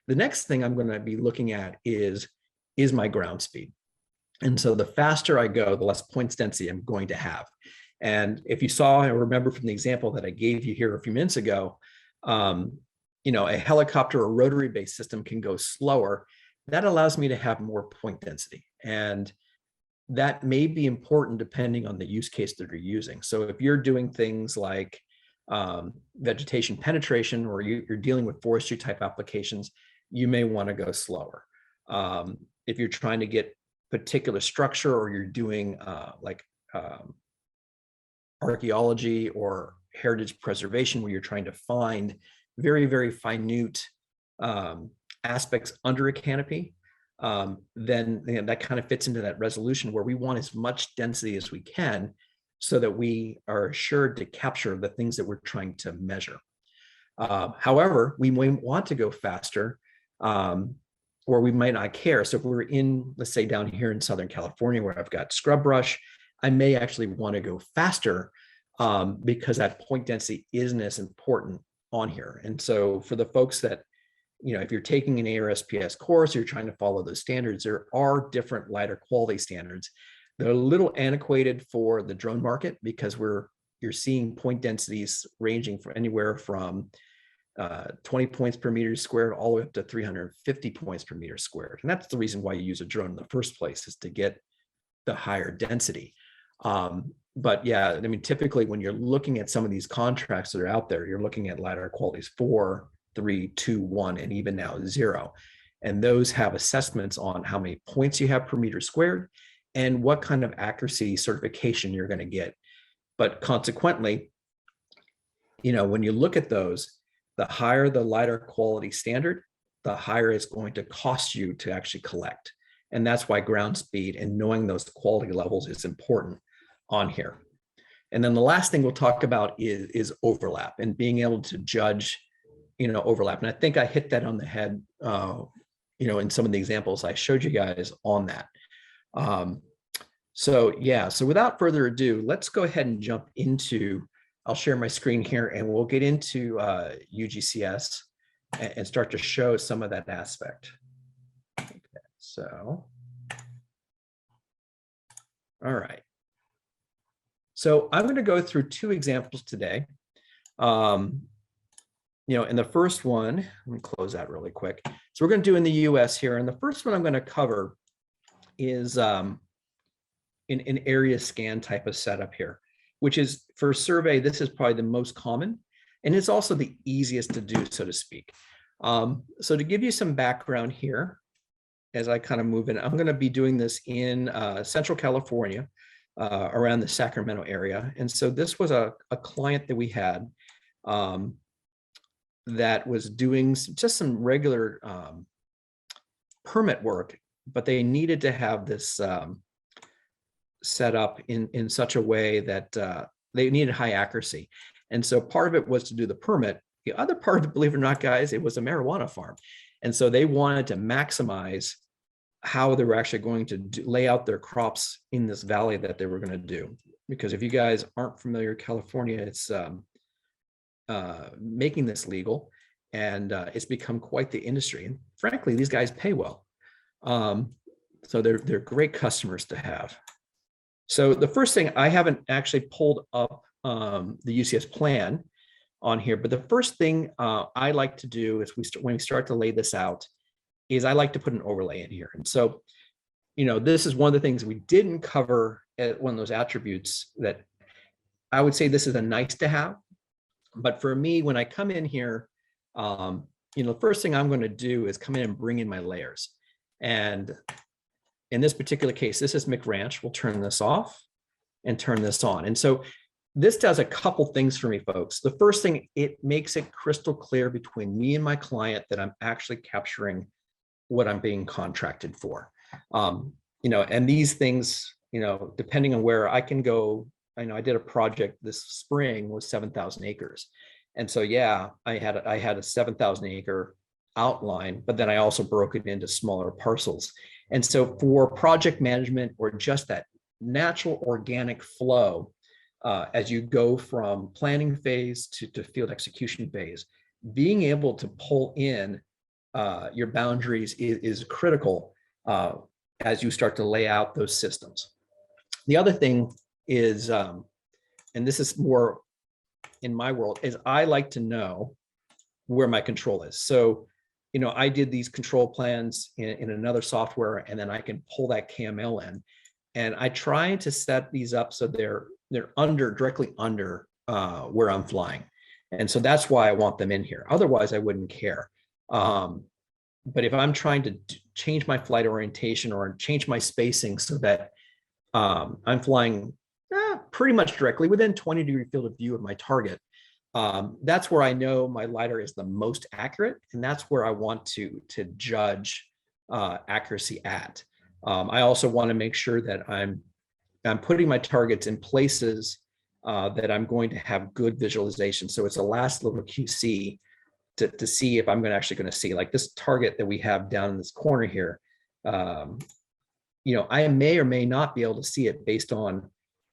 The next thing I'm going to be looking at is my ground speed. And so the faster I go, the less points density I'm going to have. And if you saw, I remember from the example that I gave you here a few minutes ago, a helicopter or rotary-based system can go slower. That allows me to have more point density. And that may be important depending on the use case that you're using. So if you're doing things like vegetation penetration, or you're dealing with forestry type applications, you may want to go slower. If you're trying to get particular structure, or you're doing archaeology or heritage preservation, where you're trying to find very, very minute aspects under a canopy, then that kind of fits into that resolution where we want as much density as we can, so that we are assured to capture the things that we're trying to measure. However, we may want to go faster, or we might not care. So if we're in, let's say down here in Southern California, where I've got scrub brush, I may actually want to go faster because that point density isn't as important on here. And so for the folks that, if you're taking an ARSPS course, you're trying to follow those standards, there are different LiDAR quality standards. They're a little antiquated for the drone market, because you're seeing point densities ranging from anywhere from 20 points per meter squared all the way up to 350 points per meter squared. And that's the reason why you use a drone in the first place, is to get the higher density. But yeah, typically when you're looking at some of these contracts that are out there, you're looking at LiDAR qualities 4, 3, 2, 1, and even now 0. And those have assessments on how many points you have per meter squared and what kind of accuracy certification you're going to get. But consequently, when you look at those, the higher the LiDAR quality standard, the higher it's going to cost you to actually collect. And that's why ground speed and knowing those quality levels is important on here. And then the last thing we'll talk about is overlap, and being able to judge, overlap. And I think I hit that on the head, in some of the examples I showed you guys on that. So without further ado, let's go ahead and jump into, I'll share my screen here, and we'll get into UgCS and start to show some of that aspect. Okay, so, all right. So I'm going to go through 2 examples today. In the first one, let me close that really quick. So we're going to do in the US here. And the first one I'm going to cover is an area scan type of setup here, which is for survey. This is probably the most common, and it's also the easiest to do, so to speak. So to give you some background here, as I kind of move in, I'm going to be doing this in Central California, around the Sacramento area. And so this was a client that we had that was doing just some regular permit work, but they needed to have this set up in such a way that they needed high accuracy. And so part of it was to do the permit. The other part of it, believe it or not, guys, it was a marijuana farm. And so they wanted to maximize how they were actually going to lay out their crops in this valley that they were going to do. Because if you guys aren't familiar, California, it's making this legal, and it's become quite the industry. And frankly, these guys pay well. So they're great customers to have. So the first thing, I haven't actually pulled up the UCS plan on here, but the first thing I like to do is when we start to lay this out, is I like to put an overlay in here. And so, this is one of the things we didn't cover at one of those attributes that I would say this is a nice to have. But for me, when I come in here, the first thing I'm going to do is come in and bring in my layers. And in this particular case, this is McRanch. We'll turn this off and turn this on. And so this does a couple things for me, folks. The first thing, it makes it crystal clear between me and my client that I'm actually capturing what I'm being contracted for. And these things, depending on where I can go, I did a project this spring was 7,000 acres. And so, yeah, I had a 7,000 acre outline, but then I also broke it into smaller parcels. And so for project management, or just that natural organic flow, as you go from planning phase to field execution phase, being able to pull in your boundaries is critical as you start to lay out those systems. The other thing is, and this is more in my world, is I like to know where my control is. So, I did these control plans in another software, and then I can pull that KML in, and I try to set these up so they're directly under where I'm flying. And so that's why I want them in here. Otherwise, I wouldn't care. But if I'm trying to change my flight orientation or change my spacing so that I'm flying pretty much directly within 20-degree field of view of my target, that's where I know my LiDAR is the most accurate, and that's where I want to judge accuracy at. I also want to make sure that I'm putting my targets in places that I'm going to have good visualization. So it's a last little QC to see if I'm actually going to see, like this target that we have down in this corner here. I may or may not be able to see it based on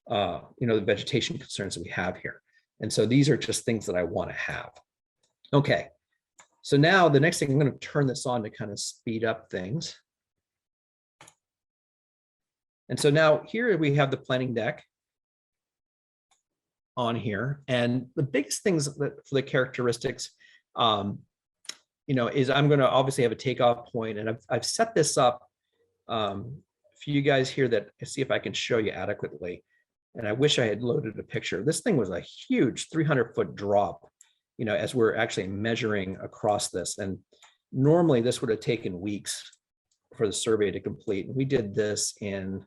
the vegetation concerns that we have here. And so these are just things that I want to have. Okay, so now the next thing, I'm going to turn this on to kind of speed up things. And so now here we have the planning deck on here. And the biggest things for the characteristics, is I'm going to obviously have a takeoff point, and I've set this up for you guys here that see if I can show you adequately. And I wish I had loaded a picture. This thing was a huge 300-foot drop, as we're actually measuring across this. And normally this would have taken weeks for the survey to complete. And we did this in,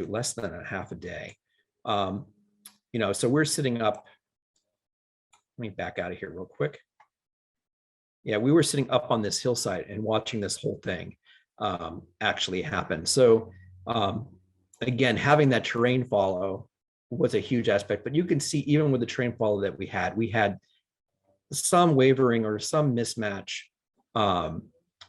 less than a half a day. So we're sitting up, let me back out of here real quick. Yeah, we were sitting up on this hillside and watching this whole thing actually happen. So again, having that terrain follow was a huge aspect, but you can see even with the terrain follow that we had some wavering or some mismatch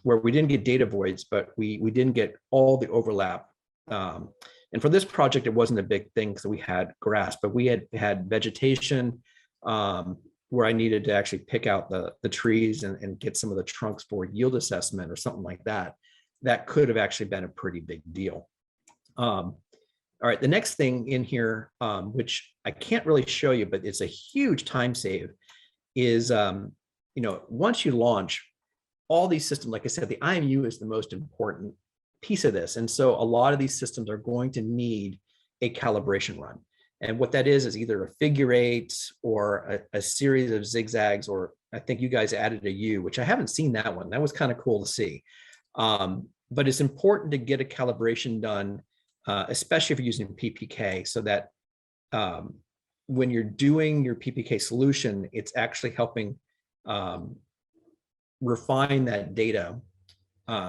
where we didn't get data voids, but we didn't get all the overlap. And for this project, it wasn't a big thing because we had grass, but we had vegetation where I needed to actually pick out the trees and get some of the trunks for yield assessment or something like that. That could have actually been a pretty big deal. All right, the next thing in here, which I can't really show you, but it's a huge time save, is once you launch all these systems, like I said, the IMU is the most important piece of this. And so a lot of these systems are going to need a calibration run. And what that is either a figure eight or a series of zigzags, or I think you guys added a U, which I haven't seen that one. That was kind of cool to see. But it's important to get a calibration done, especially if you're using PPK, so that when you're doing your PPK solution, it's actually helping refine that data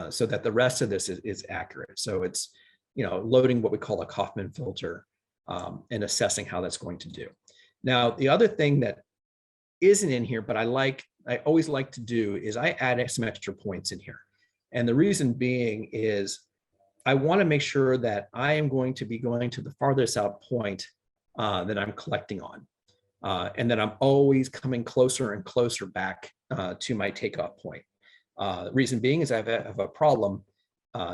so that the rest of this is accurate. So it's, loading what we call a Kaufman filter and assessing how that's going to do. Now, the other thing that isn't in here, but I always like to do is I add some extra points in here. And the reason being is I want to make sure that I am going to be going to the farthest out point that I'm collecting on. And then I'm always coming closer and closer back to my takeoff point. Reason being is I have a problem.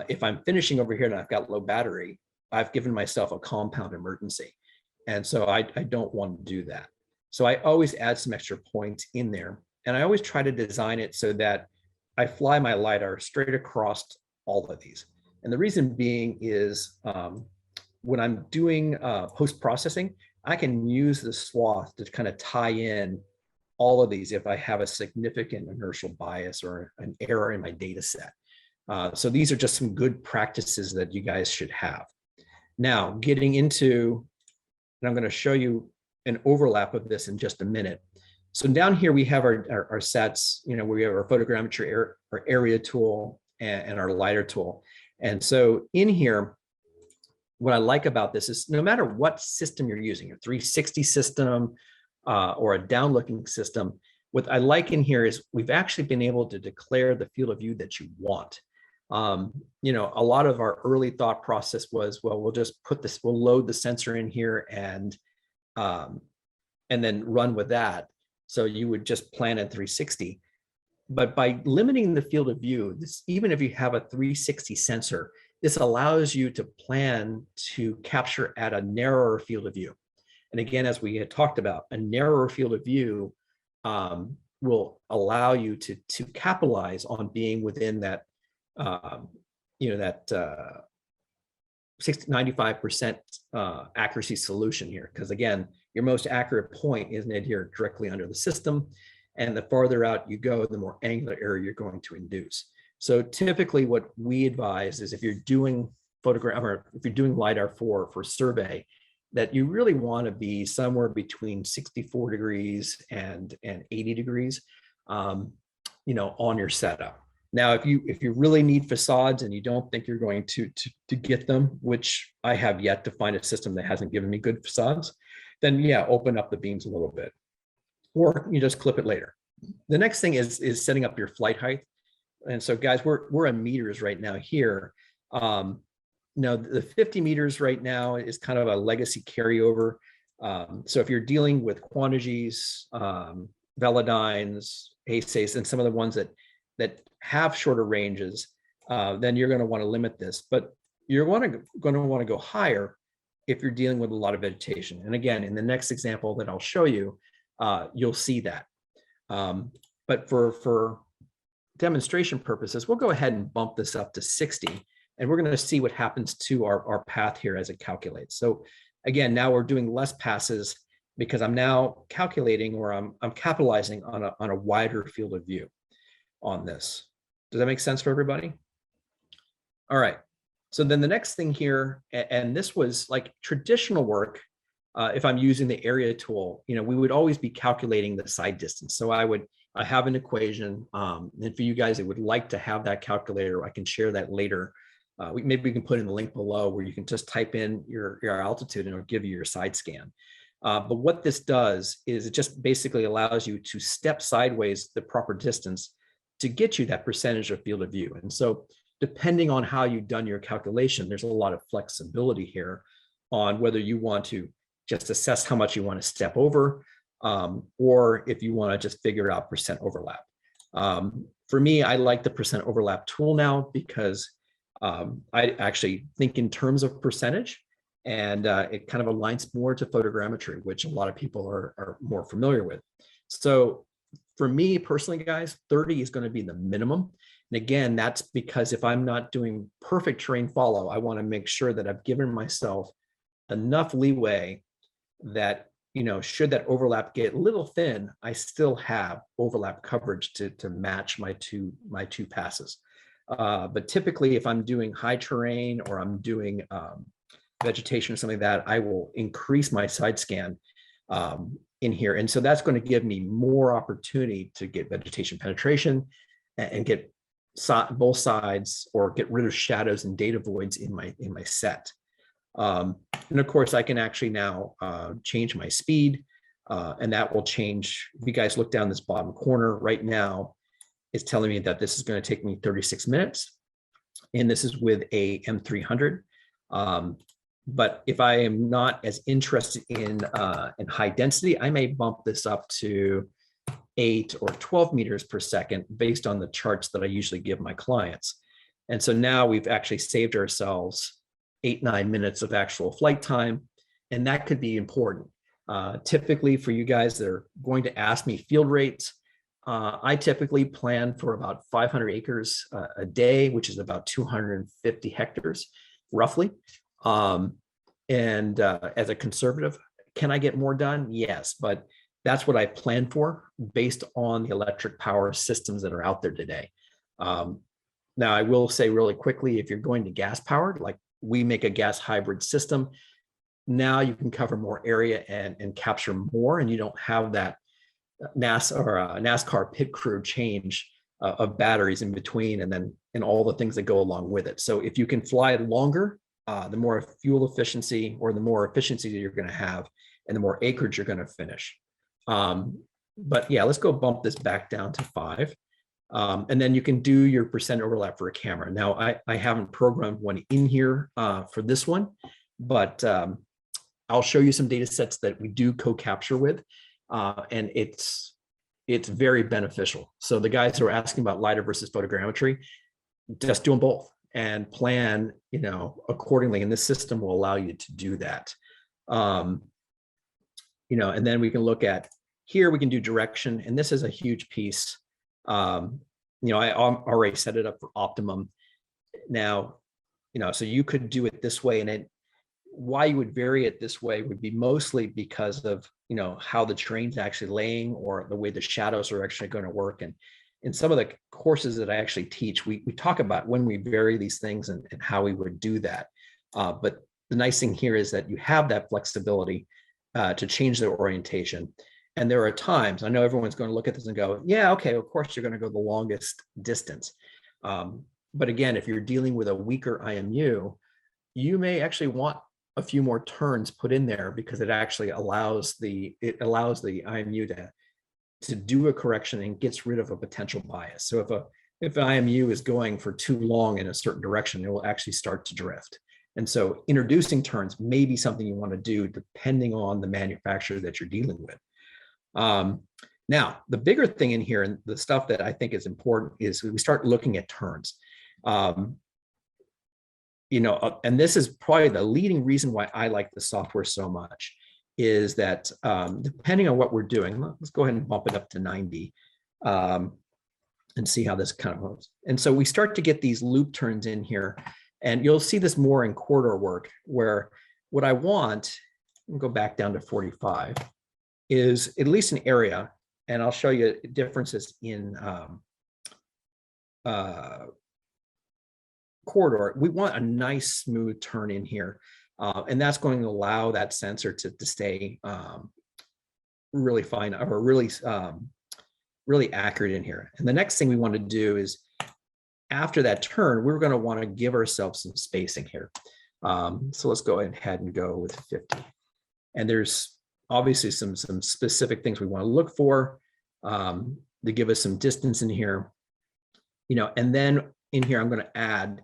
If I'm finishing over here and I've got low battery, I've given myself a compound emergency. And so I don't want to do that. So I always add some extra points in there. And I always try to design it so that I fly my LiDAR straight across all of these. And the reason being is when I'm doing post-processing, I can use the swath to kind of tie in all of these if I have a significant inertial bias or an error in my data set. So these are just some good practices that you guys should have. Now, getting into, and I'm going to show you an overlap of this in just a minute. So down here we have our sets, we have our photogrammetry, our area tool, and our LiDAR tool. And so in here, what I like about this is no matter what system you're using, a 360 system or a down-looking system, what I like in here is we've actually been able to declare the field of view that you want. A lot of our early thought process was, well, we'll just we'll load the sensor in here and then run with that. So you would just plan at 360. But by limiting the field of view, even if you have a 360 sensor, this allows you to plan to capture at a narrower field of view. And again, as we had talked about, a narrower field of view will allow you to capitalize on being within that, 95% accuracy solution here. Because again, your most accurate point isn't it here directly under the system. And the farther out you go, the more angular error you're going to induce. So typically what we advise is if you're doing or if you're doing LiDAR for survey, that you really want to be somewhere between 64 degrees and 80 degrees, on your setup. Now, if you really need facades and you don't think you're going to get them, which I have yet to find a system that hasn't given me good facades, then yeah, open up the beams a little bit, or you just clip it later. The next thing is setting up your flight height. And so guys, we're in meters right now here. Now the 50 meters right now is kind of a legacy carryover. So if you're dealing with quantities, Velodynes, ASAs, and some of the ones that have shorter ranges, then you're going to want to limit this. But you're going to want to go higher if you're dealing with a lot of vegetation. And again, in the next example that I'll show you, you'll see that. But for demonstration purposes, we'll go ahead and bump this up to 60, and we're going to see what happens to our path here as it calculates. So again, now we're doing less passes because I'm now calculating, or I'm capitalizing on a wider field of view on this. Does that make sense for everybody? All right. So then the next thing here, and this was like traditional work, if I'm using the area tool, we would always be calculating the side distance. So I have an equation, and for you guys that would like to have that calculator, I can share that later. Maybe we can put in the link below where you can just type in your altitude and it'll give you your side scan. But what this does is it just basically allows you to step sideways the proper distance to get you that percentage of field of view. And so depending on how you've done your calculation, there's a lot of flexibility here on whether you want to just assess how much you want to step over, or if you want to just figure out percent overlap. For me, I like the percent overlap tool now because I actually think in terms of percentage, and it kind of aligns more to photogrammetry, which a lot of people are more familiar with. So for me personally, guys, 30 is going to be the minimum. And again, that's because if I'm not doing perfect terrain follow, I want to make sure that I've given myself enough leeway that, should that overlap get a little thin, I still have overlap coverage to match my two passes. But typically, if I'm doing high terrain or I'm doing vegetation or something like that, I will increase my side scan in here. And so that's going to give me more opportunity to get vegetation penetration and get both sides, or get rid of shadows and data voids in my set. And of course, I can actually now change my speed, and that will change. If you guys look down this bottom corner right now, it's telling me that this is going to take me 36 minutes. And this is with a M300. But if I am not as interested in high density, I may bump this up to 8 or 12 meters per second based on the charts that I usually give my clients. And so now we've actually saved ourselves 8-9 minutes of actual flight time. And that could be important. Typically for you guys that are going to ask me field rates, I typically plan for about 500 acres a day, which is about 250 hectares, roughly. And as a conservative, can I get more done? Yes, but that's what I plan for based on the electric power systems that are out there today. Now, I will say really quickly, if you're going to gas powered, like we make a gas hybrid system, now you can cover more area and capture more, and you don't have that NASCAR pit crew change of batteries in between, and all the things that go along with it. So if you can fly longer, the more fuel efficiency, or the more efficiency that you're going to have, and the more acreage you're going to finish. But yeah, let's go bump this back down to 5. And then you can do your percent overlap for a camera. Now, I haven't programmed one in here for this one, but I'll show you some data sets that we do co-capture with, and it's very beneficial. So the guys who are asking about LiDAR versus photogrammetry, just do them both and plan, accordingly. And this system will allow you to do that. And then we can look at here, we can do direction, and this is a huge piece. I already set it up for optimum. Now, so you could do it this way, and why you would vary it this way would be mostly because of, how the terrain's actually laying, or the way the shadows are actually going to work. And in some of the courses that I actually teach, we talk about when we vary these things and how we would do that. But the nice thing here is that you have that flexibility to change their orientation. And there are times, I know everyone's going to look at this and go, yeah, okay, of course you're going to go the longest distance. But again, if you're dealing with a weaker IMU, you may actually want a few more turns put in there, because it actually allows the IMU to do a correction and gets rid of a potential bias. So if an IMU is going for too long in a certain direction, it will actually start to drift. And so introducing turns may be something you want to do depending on the manufacturer that you're dealing with. Now, the bigger thing in here, and the stuff that I think is important, is we start looking at turns. And this is probably the leading reason why I like the software so much, is that depending on what we're doing, let's go ahead and bump it up to 90 and see how this kind of moves. And so we start to get these loop turns in here, and you'll see this more in corridor work, where what I want, and go back down to 45, is at least an area, and I'll show you differences in corridor. We want a nice smooth turn in here, and that's going to allow that sensor to stay really fine, or really accurate in here. And the next thing we want to do is, after that turn, we're going to want to give ourselves some spacing here. So let's go ahead and go with 50. And there's obviously some specific things we want to look for to give us some distance in here, and then in here, I'm going to add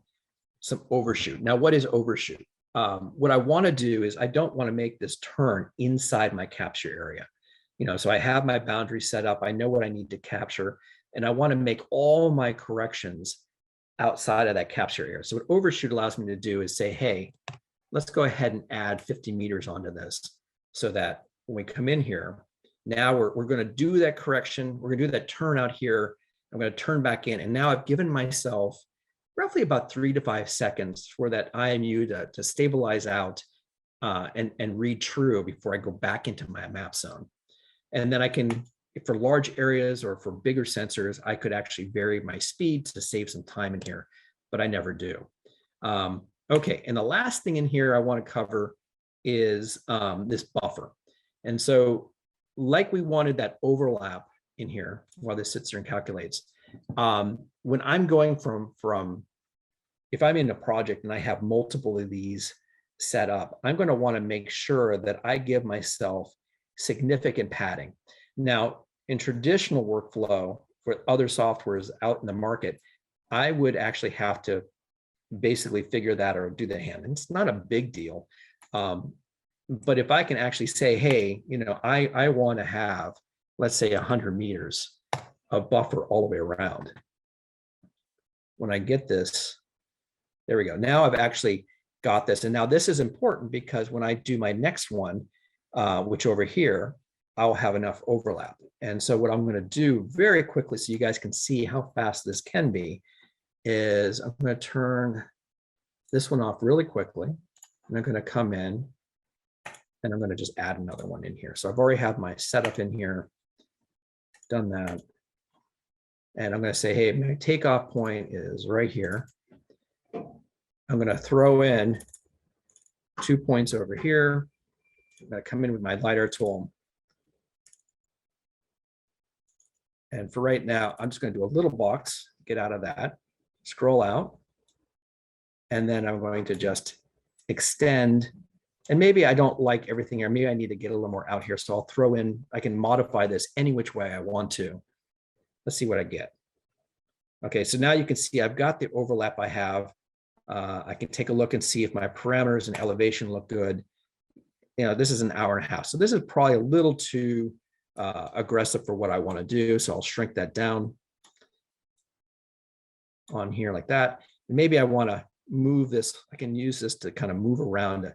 some overshoot. Now, what is overshoot? What I want to do is, I don't want to make this turn inside my capture area. So I have my boundary set up. I know what I need to capture, and I want to make all my corrections outside of that capture area. So what overshoot allows me to do is say, hey, let's go ahead and add 50 meters onto this, so that when we come in here, now we're going to do that correction. We're going to do that turn out here. I'm going to turn back in. And now I've given myself roughly about 3 to 5 seconds for that IMU to stabilize out and read true before I go back into my map zone. And then I can, for large areas or for bigger sensors, I could actually vary my speed to save some time in here, but I never do. Okay, and the last thing in here I want to cover is this buffer. And so like we wanted that overlap in here while this sits there and calculates. When I'm going from, if I'm in a project and I have multiple of these set up, I'm going to want to make sure that I give myself significant padding. Now, in traditional workflow for other softwares out in the market, I would actually have to basically figure that or do the hand. And it's not a big deal. But if I can actually say, hey, you know, I want to have, let's say 100 meters of buffer all the way around. When I get this, there we go. Now I've actually got this. And now this is important because when I do my next one, which over here, I'll have enough overlap. And so what I'm going to do very quickly so you guys can see how fast this can be is I'm going to turn this one off really quickly. And I'm going to come in and I'm going to just add another one in here. So I've already have my setup in here, done that. And I'm going to say, hey, my takeoff point is right here. I'm going to throw in 2 points over here. I'm going to come in with my LiDAR tool. And for right now, I'm just going to do a little box, get out of that, scroll out. And then I'm going to just extend. And maybe I don't like everything here. Maybe I need to get a little more out here. So I'll throw in, I can modify this any which way I want to. Let's see what I get. Okay, so now you can see I've got the overlap I have. I can take a look and see if my parameters and elevation look good. You know, this is an hour and a half. So this is probably a little too aggressive for what I want to do. So I'll shrink that down on here like that. And maybe I want to move this. I can use this to kind of move around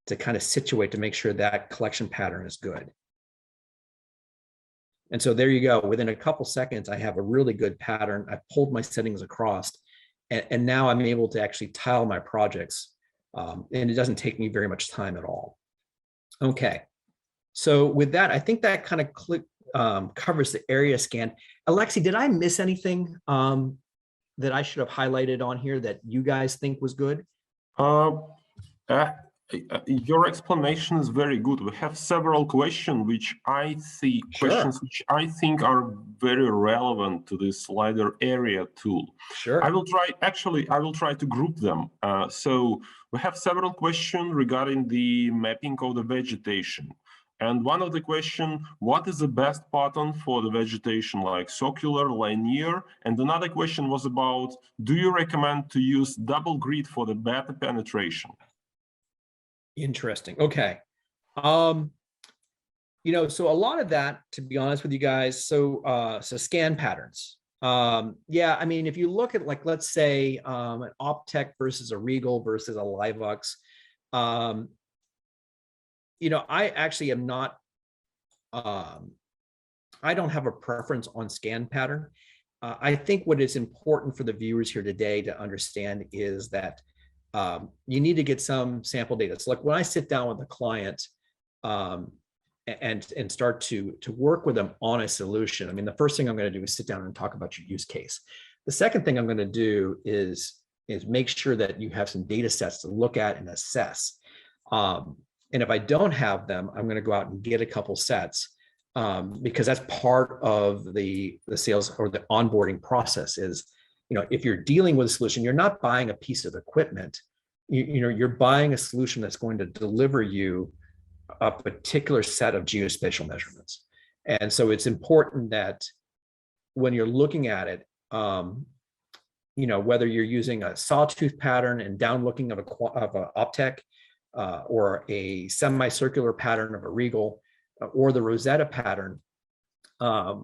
to kind of situate to make sure that collection pattern is good. And so there you go. Within a couple seconds, I have a really good pattern. I pulled my settings across, and now I'm able to actually tile my projects. And it doesn't take me very much time at all. Okay. So with that, I think that kind of covers the area scan. Alexi, did I miss anything that I should have highlighted on here that you guys think was good? Your explanation is very good. We have several questions which I see which I think are very relevant to this LiDAR area tool. Sure. I will try to group them. So we have several questions regarding the mapping of the vegetation. And one of the questions, what is the best pattern for the vegetation, like circular, linear? And another question was about, do you recommend to use double grid for the better penetration? Interesting. Okay. You know, so a lot of that, to be honest with you guys, so scan patterns. Yeah, I mean, if you look at, like, let's say an Optech versus a Regal versus a Livux, you know, I actually am not, I don't have a preference on scan pattern. I think what is important for the viewers here today to understand is that you need to get some sample data. So like when I sit down with a client and start to work with them on a solution, I mean, the first thing I'm going to do is sit down and talk about your use case. The second thing I'm going to do is make sure that you have some data sets to look at and assess. And if I don't have them, I'm going to go out and get a couple sets because that's part of the sales or the onboarding process is, you know, if you're dealing with a solution, you're not buying a piece of equipment. You know, you're buying a solution that's going to deliver you a particular set of geospatial measurements. And so it's important that when you're looking at it, you know, whether you're using a sawtooth pattern and down looking of an Optech or a semicircular pattern of a Regal or the Rosetta pattern,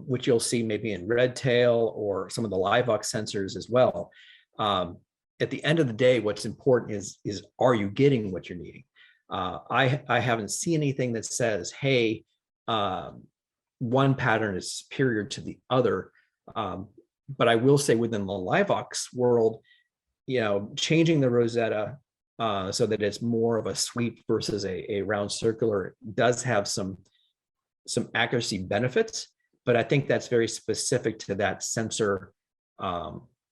which you'll see maybe in Redtail or some of the Livux sensors as well. At the end of the day, what's important is are you getting what you're needing? I haven't seen anything that says, hey, one pattern is superior to the other. But I will say within the Livux world, you know, changing the Rosetta so that it's more of a sweep versus a round circular does have some accuracy benefits. But I think that's very specific to that sensor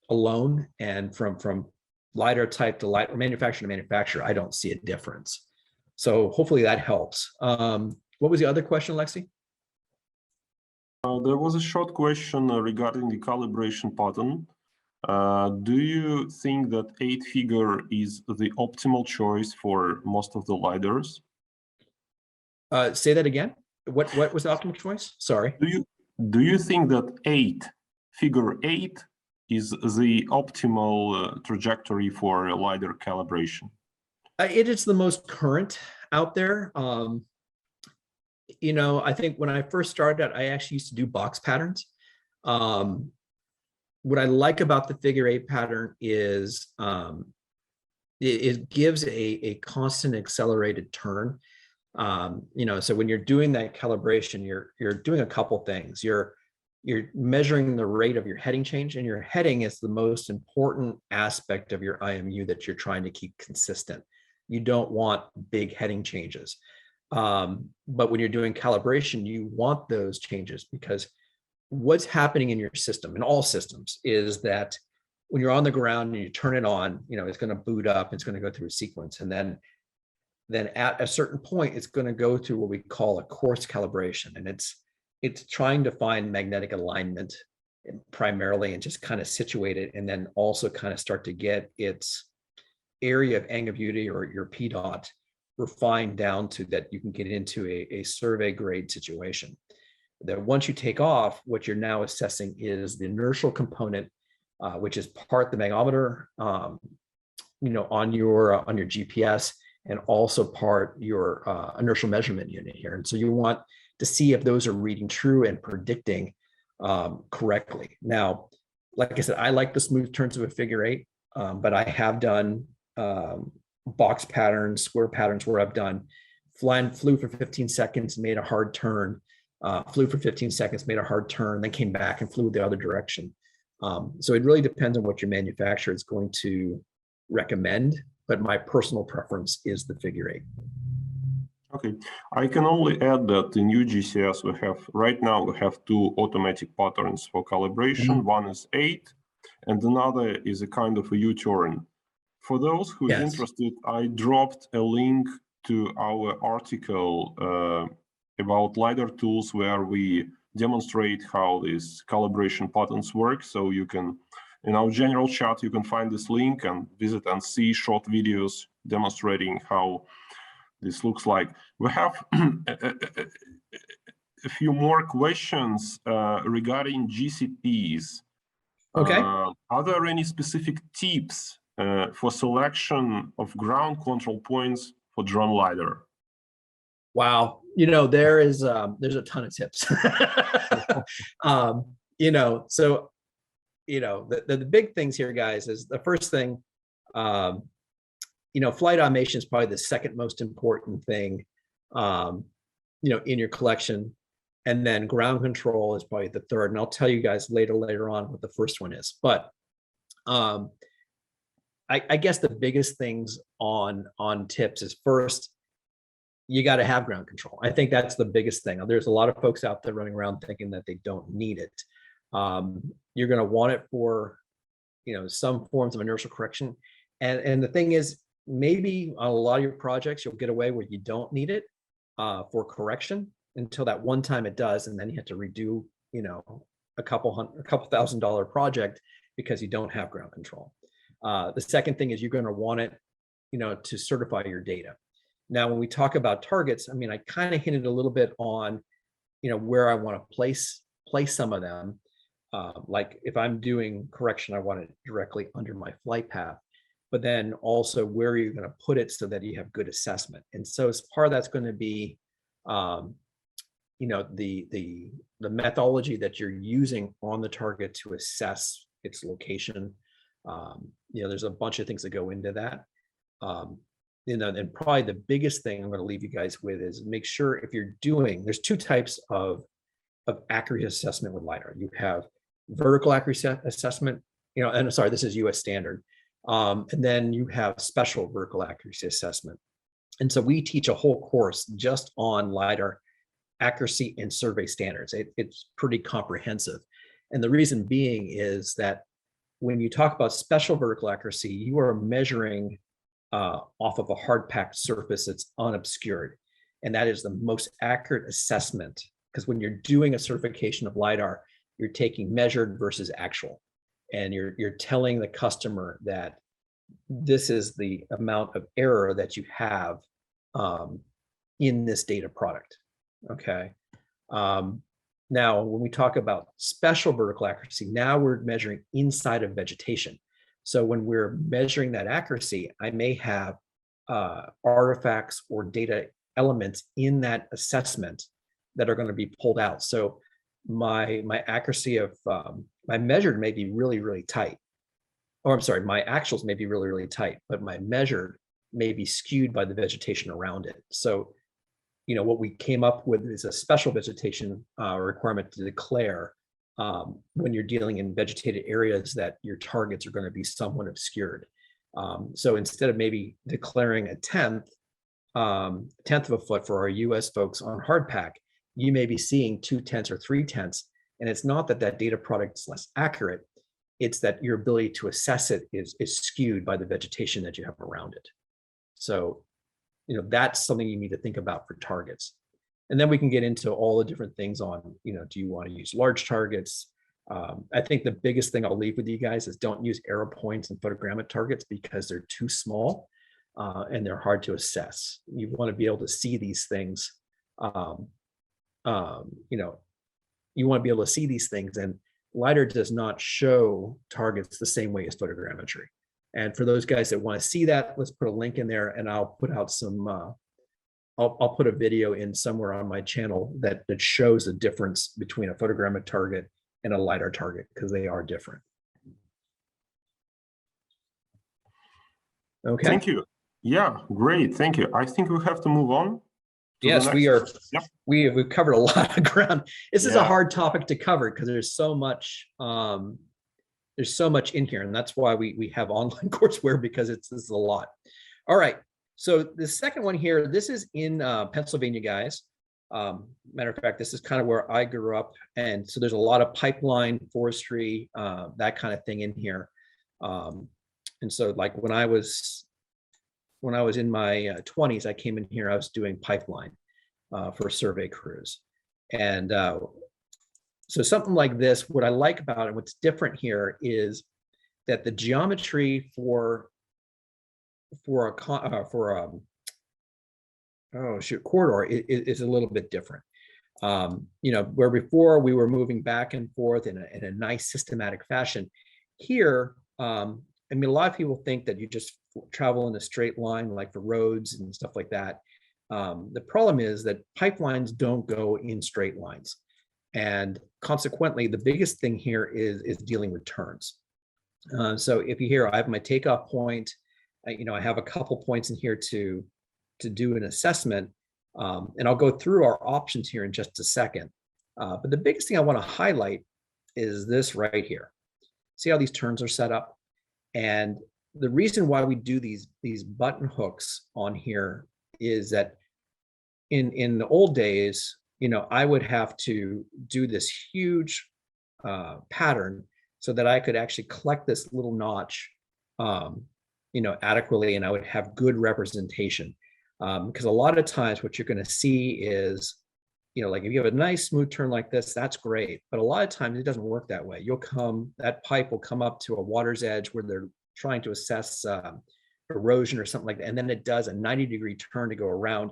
alone. And from LiDAR type to LiDAR manufacturer to manufacturer, I don't see a difference. So hopefully that helps. What What was the other question, Lexi? There was a short question regarding the calibration pattern. Do you think that 8-figure is the optimal choice for most of the LiDARs? Say that again. What was the optimal choice? Sorry. Do you think that figure 8 is the optimal trajectory for LiDAR calibration? It is the most current out there. You know, I think when I first started, I actually used to do box patterns. What I like about the figure 8 pattern is it gives a constant accelerated turn. You know, so when you're doing that calibration, you're doing a couple things. You're measuring the rate of your heading change, and your heading is the most important aspect of your IMU that you're trying to keep consistent. You don't want big heading changes. But when you're doing calibration, you want those changes, because what's happening in your system, in all systems, is that when you're on the ground and you turn it on, you know, it's going to boot up, it's going to go through a sequence. And then at a certain point, it's going to go through what we call a course calibration. And it's trying to find magnetic alignment primarily and just kind of situate it, and then also kind of start to get its area of ambiguity, or your P dot, refined down to that you can get into a survey grade situation. That once you take off, what you're now assessing is the inertial component, which is part the magnetometer, you know, on your GPS, and also part your inertial measurement unit here. And so you want to see if those are reading true and predicting correctly. Now, like I said, I like the smooth turns of a figure 8, but I have done box patterns, square patterns, where I've done flew for 15 seconds, made a hard turn, flew for 15 seconds, made a hard turn, then came back and flew the other direction. So it really depends on what your manufacturer is going to recommend, but my personal preference is the figure 8. Okay, I can only add that in UgCS right now we have 2 automatic patterns for calibration. One is 8, and another is a kind of a U-turn. For those who is interested, I dropped a link to our article about LiDAR tools, where we demonstrate how these calibration patterns work. So you can, in our general chat, you can find this link and visit and see short videos demonstrating how this looks like. We have a few more questions regarding GCPs. Okay. Are there any specific tips for selection of ground control points for drone LiDAR? Wow, you know, there's a ton of tips. You know, so, you know, the big things here, guys, is the first thing, you know, flight automation is probably the second most important thing, you know, in your collection. And then ground control is probably the third. And I'll tell you guys later on what the first one is. But I guess the biggest things on tips is, first, you got to have ground control. I think that's the biggest thing. There's a lot of folks out there running around thinking that they don't need it. You're going to want it for, you know, some forms of inertial correction. And the thing is, maybe on a lot of your projects, you'll get away where you don't need it for correction until that one time it does. And then you have to redo, you know, a couple $1,000 project because you don't have ground control. The second thing is, you're going to want it, you know, to certify your data. Now, when we talk about targets, I mean, I kind of hinted a little bit on, you know, where I want to place some of them. Like if I'm doing correction, I want it directly under my flight path, but then also where are you going to put it so that you have good assessment. And so as part of that's going to be, you know, the methodology that you're using on the target to assess its location. You know, there's a bunch of things that go into that. You know, and probably the biggest thing I'm going to leave you guys with is make sure, if you're doing, there's 2 types of accuracy assessment with LiDAR. You have vertical accuracy assessment, you know, and sorry, this is US standard. And then you have special vertical accuracy assessment. And so we teach a whole course just on LiDAR accuracy and survey standards. It's pretty comprehensive. And the reason being is that when you talk about special vertical accuracy, you are measuring off of a hard packed surface that's unobscured. And that is the most accurate assessment, because when you're doing a certification of LiDAR, you're taking measured versus actual. And you're telling the customer that this is the amount of error that you have in this data product, okay? Now, when we talk about special vertical accuracy, now we're measuring inside of vegetation. So when we're measuring that accuracy, I may have artifacts or data elements in that assessment that are going to be pulled out. So my accuracy of my measured may be really, really tight. Or I'm sorry, my actuals may be really, really tight, but my measured may be skewed by the vegetation around it. So, you know, what we came up with is a special vegetation requirement to declare when you're dealing in vegetated areas that your targets are going to be somewhat obscured. So instead of maybe declaring a tenth of a foot for our US folks on hard pack, you may be seeing 2/10 or 3/10. And it's not that that data product is less accurate. It's that your ability to assess it is skewed by the vegetation that you have around it. So, you know, that's something you need to think about for targets. And then we can get into all the different things on, you know, do you want to use large targets? I think the biggest thing I'll leave with you guys is don't use arrow points and photogrammet targets because they're too small and they're hard to assess. You want to be able to see these things. You know, you want to be able to see these things, and LiDAR does not show targets the same way as photogrammetry. And for those guys that want to see that, let's put a link in there, and I'll put out some, I'll put a video in somewhere on my channel that shows the difference between a photogrammet target and a LiDAR target, because they are different. Okay. Thank you. Yeah, great. Thank you. I think we have to move on. Yes, we are. Yep. We've covered a lot of ground. This is a hard topic to cover because there's so much. There's so much in here, and that's why we have online courseware, because this is a lot. All right. So the second one here, this is in Pennsylvania, guys. Matter of fact, this is kind of where I grew up, and so there's a lot of pipeline, forestry, that kind of thing in here. And so, like when I was in my 20s, I came in here. I was doing pipeline for survey crews, and so something like this. What I like about it, what's different here, is that the geometry for a corridor is a little bit different. You know, where before we were moving back and forth in a nice systematic fashion, here, I mean, a lot of people think that you just travel in a straight line, like for roads and stuff like that. The problem is that pipelines don't go in straight lines. And consequently, the biggest thing here is dealing with turns. So if you hear, I have my takeoff point, you know, I have a couple points in here to do an assessment, and I'll go through our options here in just a second. But the biggest thing I want to highlight is this right here. See how these turns are set up? And the reason why we do these button hooks on here is that in the old days, you know, I would have to do this huge pattern so that I could actually collect this little notch, you know, adequately, and I would have good representation. Because a lot of times what you're going to see is, you know, like if you have a nice smooth turn like this, that's great. But a lot of times it doesn't work that way. That pipe will come up to a water's edge where they're trying to assess erosion or something like that. And then it does a 90-degree turn to go around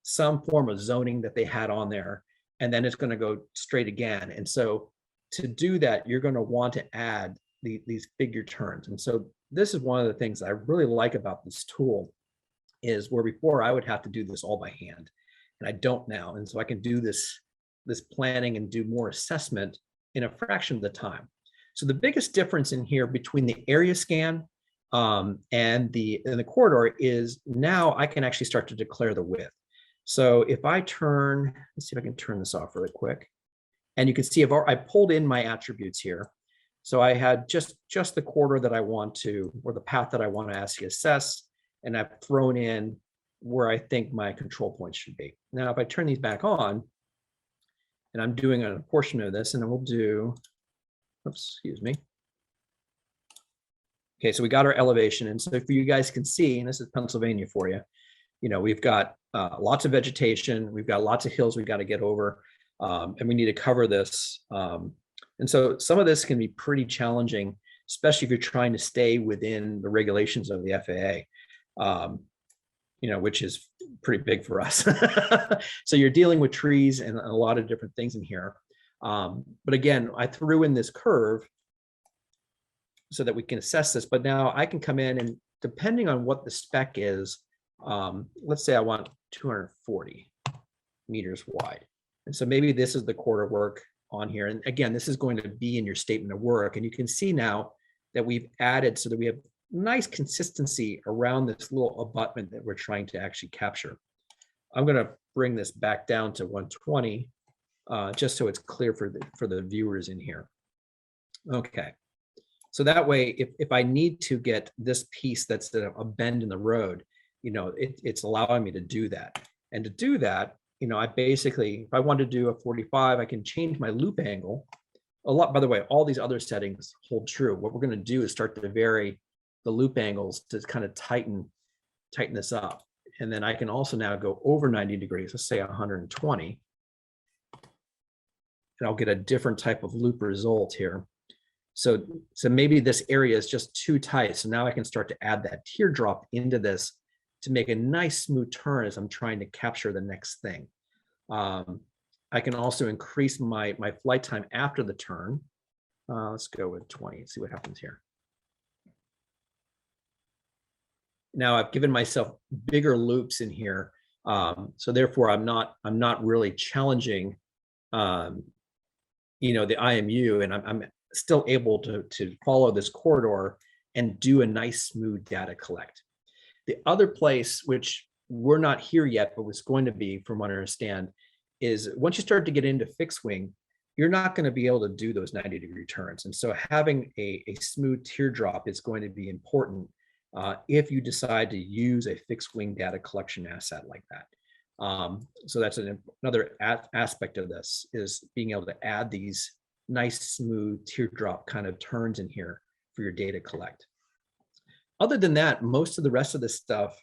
some form of zoning that they had on there. And then it's going to go straight again. And so to do that, you're going to want to add these figure turns. And so this is one of the things I really like about this tool, is where before I would have to do this all by hand, and I don't now. And so I can do this planning and do more assessment in a fraction of the time. So the biggest difference in here between the area scan and the corridor is now I can actually start to declare the width. So if I turn, let's see if I can turn this off really quick. And you can see I pulled in my attributes here. So I had just the corridor that I want to, or the path that I want to actually assess, and I've thrown in where I think my control points should be. Now, if I turn these back on, and I'm doing a portion of this, and then we'll do, oops, excuse me. Okay, so we got our elevation. And so if you guys can see, and this is Pennsylvania for you, you know, we've got lots of vegetation. We've got lots of hills we got to get over, and we need to cover this. And so some of this can be pretty challenging, especially if you're trying to stay within the regulations of the FAA, which is pretty big for us. So you're dealing with trees and a lot of different things in here. But again, I threw in this curve so that we can assess this, but now I can come in and depending on what the spec is, let's say I want 240 meters wide. And so maybe this is the quarter work on here. And again, this is going to be in your statement of work. And you can see now that we've added so that we have nice consistency around this little abutment that we're trying to actually capture. I'm going to bring this back down to 120, just so it's clear for the viewers in here. Okay. So that way, if I need to get this piece that's a bend in the road, it's allowing me to do that. And to do that, I basically, if I want to do a 45, I can change my loop angle a lot. By the way, all these other settings hold true. What we're going to do is start to vary the loop angles to kind of tighten this up. And then I can also now go over 90 degrees, let's say 120. And I'll get a different type of loop result here. So maybe this area is just too tight. So now I can start to add that teardrop into this to make a nice smooth turn as I'm trying to capture the next thing. I can also increase my flight time after the turn. Let's go with 20 and see what happens here. Now I've given myself bigger loops in here. So therefore I'm not really challenging, the IMU, and I'm still able to follow this corridor and do a nice smooth data collect. The other place, which we're not here yet, but was going to be, from what I understand, is once you start to get into fixed wing, you're not going to be able to do those 90-degree turns. And so having a smooth teardrop is going to be important if you decide to use a fixed wing data collection asset like that. So that's another aspect of this, is being able to add these nice smooth teardrop kind of turns in here for your data collect. Other than that, most of the rest of this stuff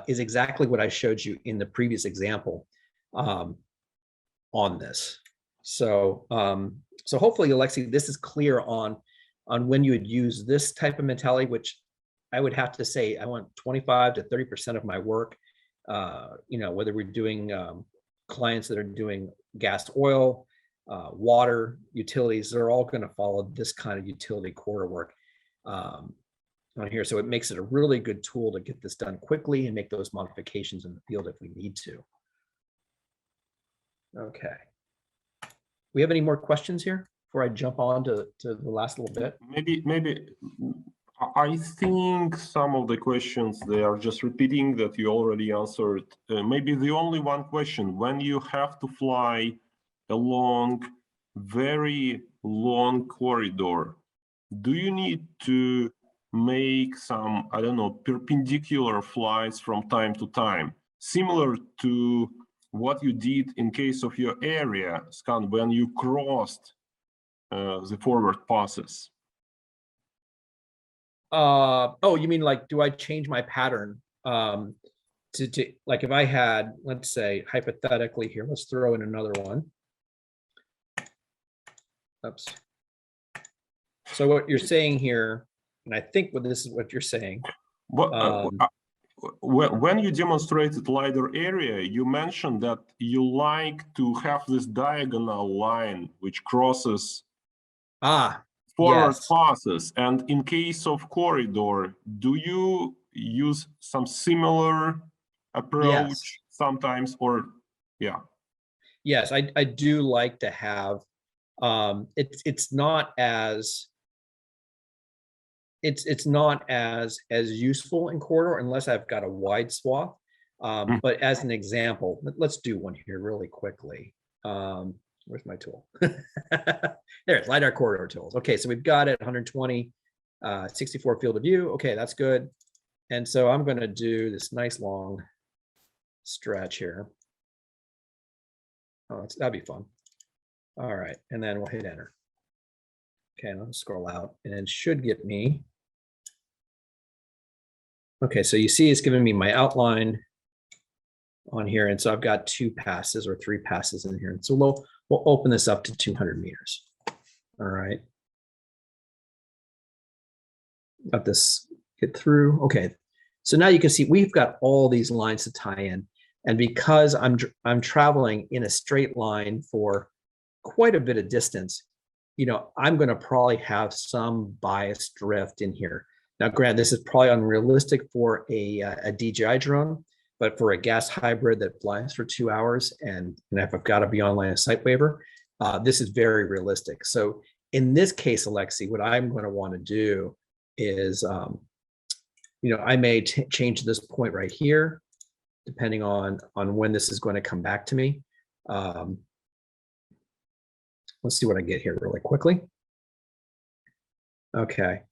is exactly what I showed you in the previous example on this. So so hopefully, Alexi, this is clear on when you would use this type of mentality, which I would have to say I want 25 to 30% of my work, whether we're doing clients that are doing gas, oil, water, utilities, they're all going to follow this kind of utility corridor work on here. So it makes it a really good tool to get this done quickly and make those modifications in the field if we need to. Okay. We have any more questions here before I jump on to the last little bit? Maybe I think some of the questions, they are just repeating that you already answered. Maybe the only one question: when you have to fly along very long corridor, do you need to make some, I don't know, perpendicular flights from time to time, similar to what you did in case of your area scan when you crossed the forward passes? Oh, you mean like, do I change my pattern to like, if I had, let's say hypothetically here, let's throw in another one. Oops. So what you're saying here, and I think this is what you're saying. When you demonstrated LiDAR area, you mentioned that you like to have this diagonal line which crosses forward passes. And in case of corridor, do you use some similar approach sometimes, or yeah? Yes, I do like to have, it's not as useful in corridor unless I've got a wide swath. But as an example, let's do one here really quickly. Where's my tool? There's LiDAR corridor tools. Okay, so we've got it 120, 64 field of view. Okay, that's good. And so I'm going to do this nice long stretch here. Oh, that'd be fun. All right, and then we'll hit enter. Okay, and I'll scroll out, and it should get me. Okay, so you see it's giving me my outline on here. And so I've got 2 passes or 3 passes in here. And so we'll open this up to 200 meters. All right. Got this get through. Okay. So now you can see we've got all these lines to tie in. And because I'm traveling in a straight line for quite a bit of distance, you know, I'm going to probably have some bias drift in here. Now, granted, this is probably unrealistic for a DJI drone, but for a gas hybrid that flies for 2 hours, and if I've got to be on line of sight waiver, this is very realistic. So in this case, Alexi, what I'm going to want to do is, you know, I may change this point right here, depending on when this is going to come back to me. Let's see what I get here really quickly. Okay.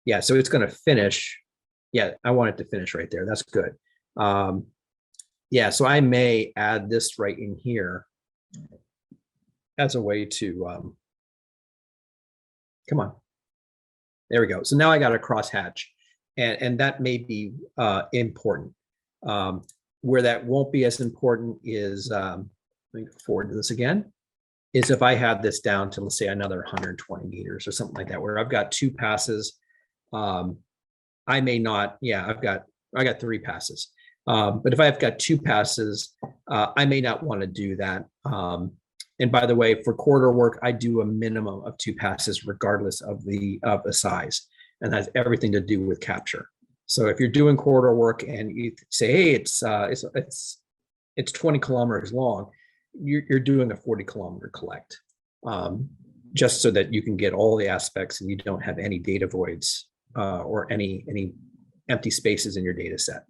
Yeah, so it's going to finish. Yeah, I want it to finish right there. That's good. Yeah, so I may add this right in here as a way to, come on. There we go. So now I got a crosshatch, and that may be important. Where that won't be as important is, let me go forward to this again, is if I have this down to, let's say, another 120 meters or something like that, where I've got 2 passes. I may not, yeah, I got 3 passes. But if I've got 2 passes, I may not want to do that. And by the way, for corridor work, I do a minimum of 2 passes regardless of the size, and that's everything to do with capture. So if you're doing corridor work and you say, hey, it's 20 kilometers long, you're doing a 40-kilometer collect, just so that you can get all the aspects and you don't have any data voids or any empty spaces in your data set.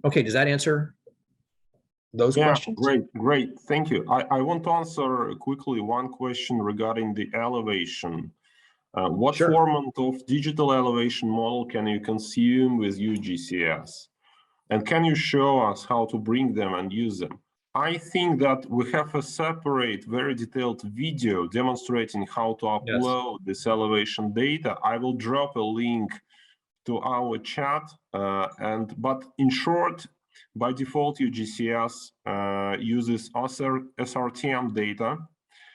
Okay, does that answer those questions? Great, thank you. I want to answer quickly one question regarding the elevation. What format of digital elevation model can you consume with UgCS? And can you show us how to bring them and use them? I think that we have a separate, very detailed video demonstrating how to upload this elevation data. I will drop a link to our chat. But in short, by default, UgCS uses SRTM data,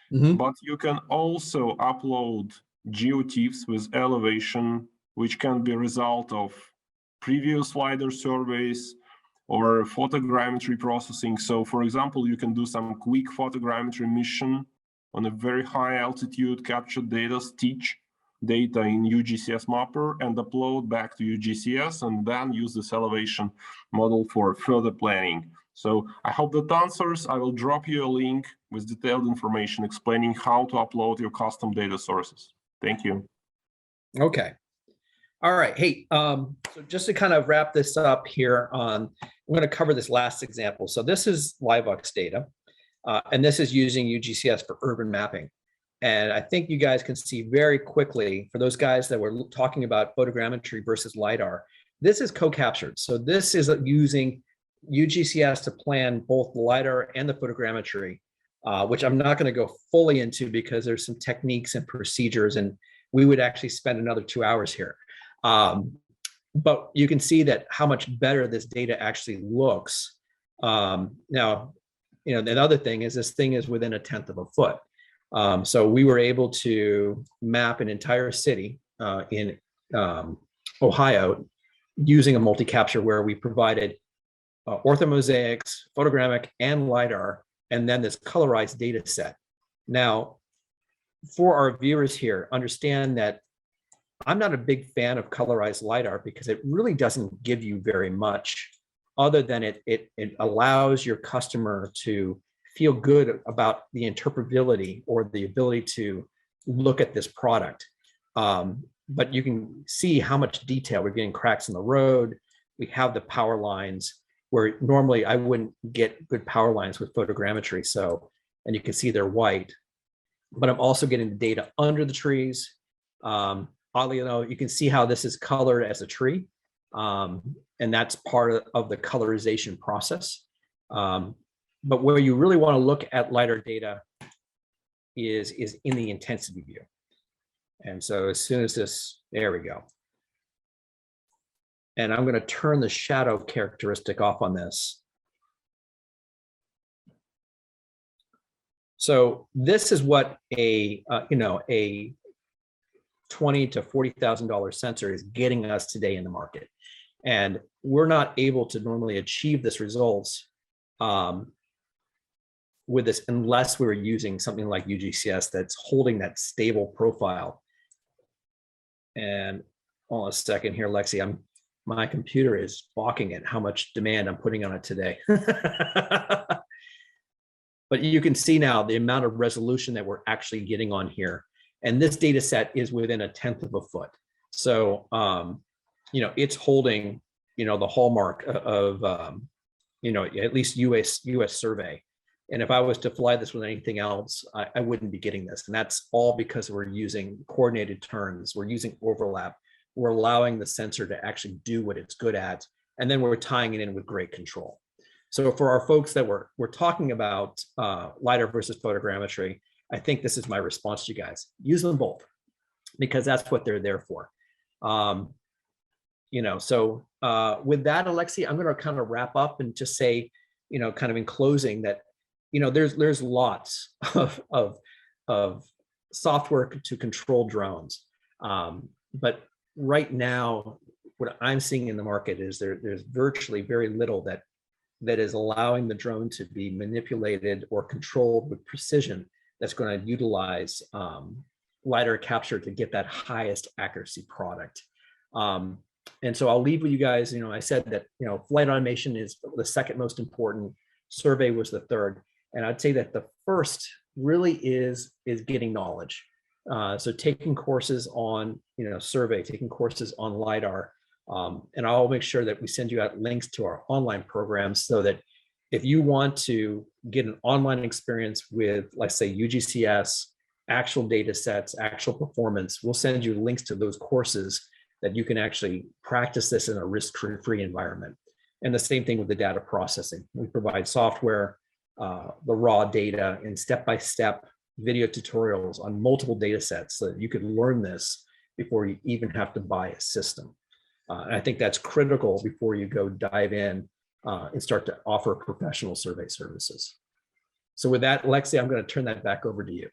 but you can also upload geotiffs with elevation, which can be a result of previous LiDAR surveys or photogrammetry processing. So for example, you can do some quick photogrammetry mission on a very high altitude, capture data, stitch data in UgCS mapper and upload back to UgCS, and then use this elevation model for further planning. So I hope that answers. I will drop you a link with detailed information explaining how to upload your custom data sources. Thank you. Okay. All right. Hey, so just to kind of wrap this up here I'm going to cover this last example. So this is LiveVox data, and this is using UgCS for urban mapping. And I think you guys can see very quickly, for those guys that were talking about photogrammetry versus LiDAR, this is co-captured. So this is using UgCS to plan both the LiDAR and the photogrammetry, which I'm not going to go fully into because there's some techniques and procedures, and we would actually spend another 2 hours here. But you can see that how much better this data actually looks. Now, you know, the other thing is this thing is within 1/10 of a foot. So we were able to map an entire city in Ohio using a multi-capture where we provided orthomosaics, photogrammic, and LiDAR, and then this colorized data set. Now, for our viewers here, understand that I'm not a big fan of colorized LiDAR because it really doesn't give you very much other than it allows your customer to feel good about the interpretability or the ability to look at this product. But you can see how much detail. We're getting cracks in the road. We have the power lines where normally I wouldn't get good power lines with photogrammetry. So, and you can see they're white, but I'm also getting the data under the trees. Oddly enough, you can see how this is colored as a tree. And that's part of the colorization process. But where you really want to look at LiDAR data is in the intensity view. And so as soon as this, there we go. And I'm going to turn the shadow characteristic off on this. So this is what a a $20,000 to $40,000 sensor is getting us today in the market, and we're not able to normally achieve this results with this unless we were using something like UgCS that's holding that stable profile. And hold on a second here, Lexi. My computer is balking at how much demand I'm putting on it today. But you can see now the amount of resolution that we're actually getting on here. And this data set is within 1/10 of a foot. So, it's holding, the hallmark of, at least US survey. And if I was to fly this with anything else, I wouldn't be getting this. And that's all because we're using coordinated turns. We're using overlap. We're allowing the sensor to actually do what it's good at. And then we're tying it in with great control. So for our folks that we're talking about LiDAR versus photogrammetry, I think this is my response to you guys. Use them both, because that's what they're there for. So with that, Alexi, I'm going to kind of wrap up and just say, kind of in closing that, there's lots of software to control drones. But right now, what I'm seeing in the market is there's virtually very little that is allowing the drone to be manipulated or controlled with precision that's going to utilize LiDAR capture to get that highest accuracy product. And so I'll leave with you guys, I said that, flight automation is the second most important, survey was the third. And I'd say that the first really is getting knowledge. So taking courses on, survey, taking courses on LiDAR, and I'll make sure that we send you out links to our online programs so that if you want to get an online experience with, let's say, UgCS, actual data sets, actual performance, we'll send you links to those courses that you can actually practice this in a risk-free environment. And the same thing with the data processing. We provide software, the raw data, and step-by-step video tutorials on multiple data sets so that you could learn this before you even have to buy a system. And I think that's critical before you go dive in and start to offer professional survey services. So with that, Lexi, I'm going to turn that back over to you.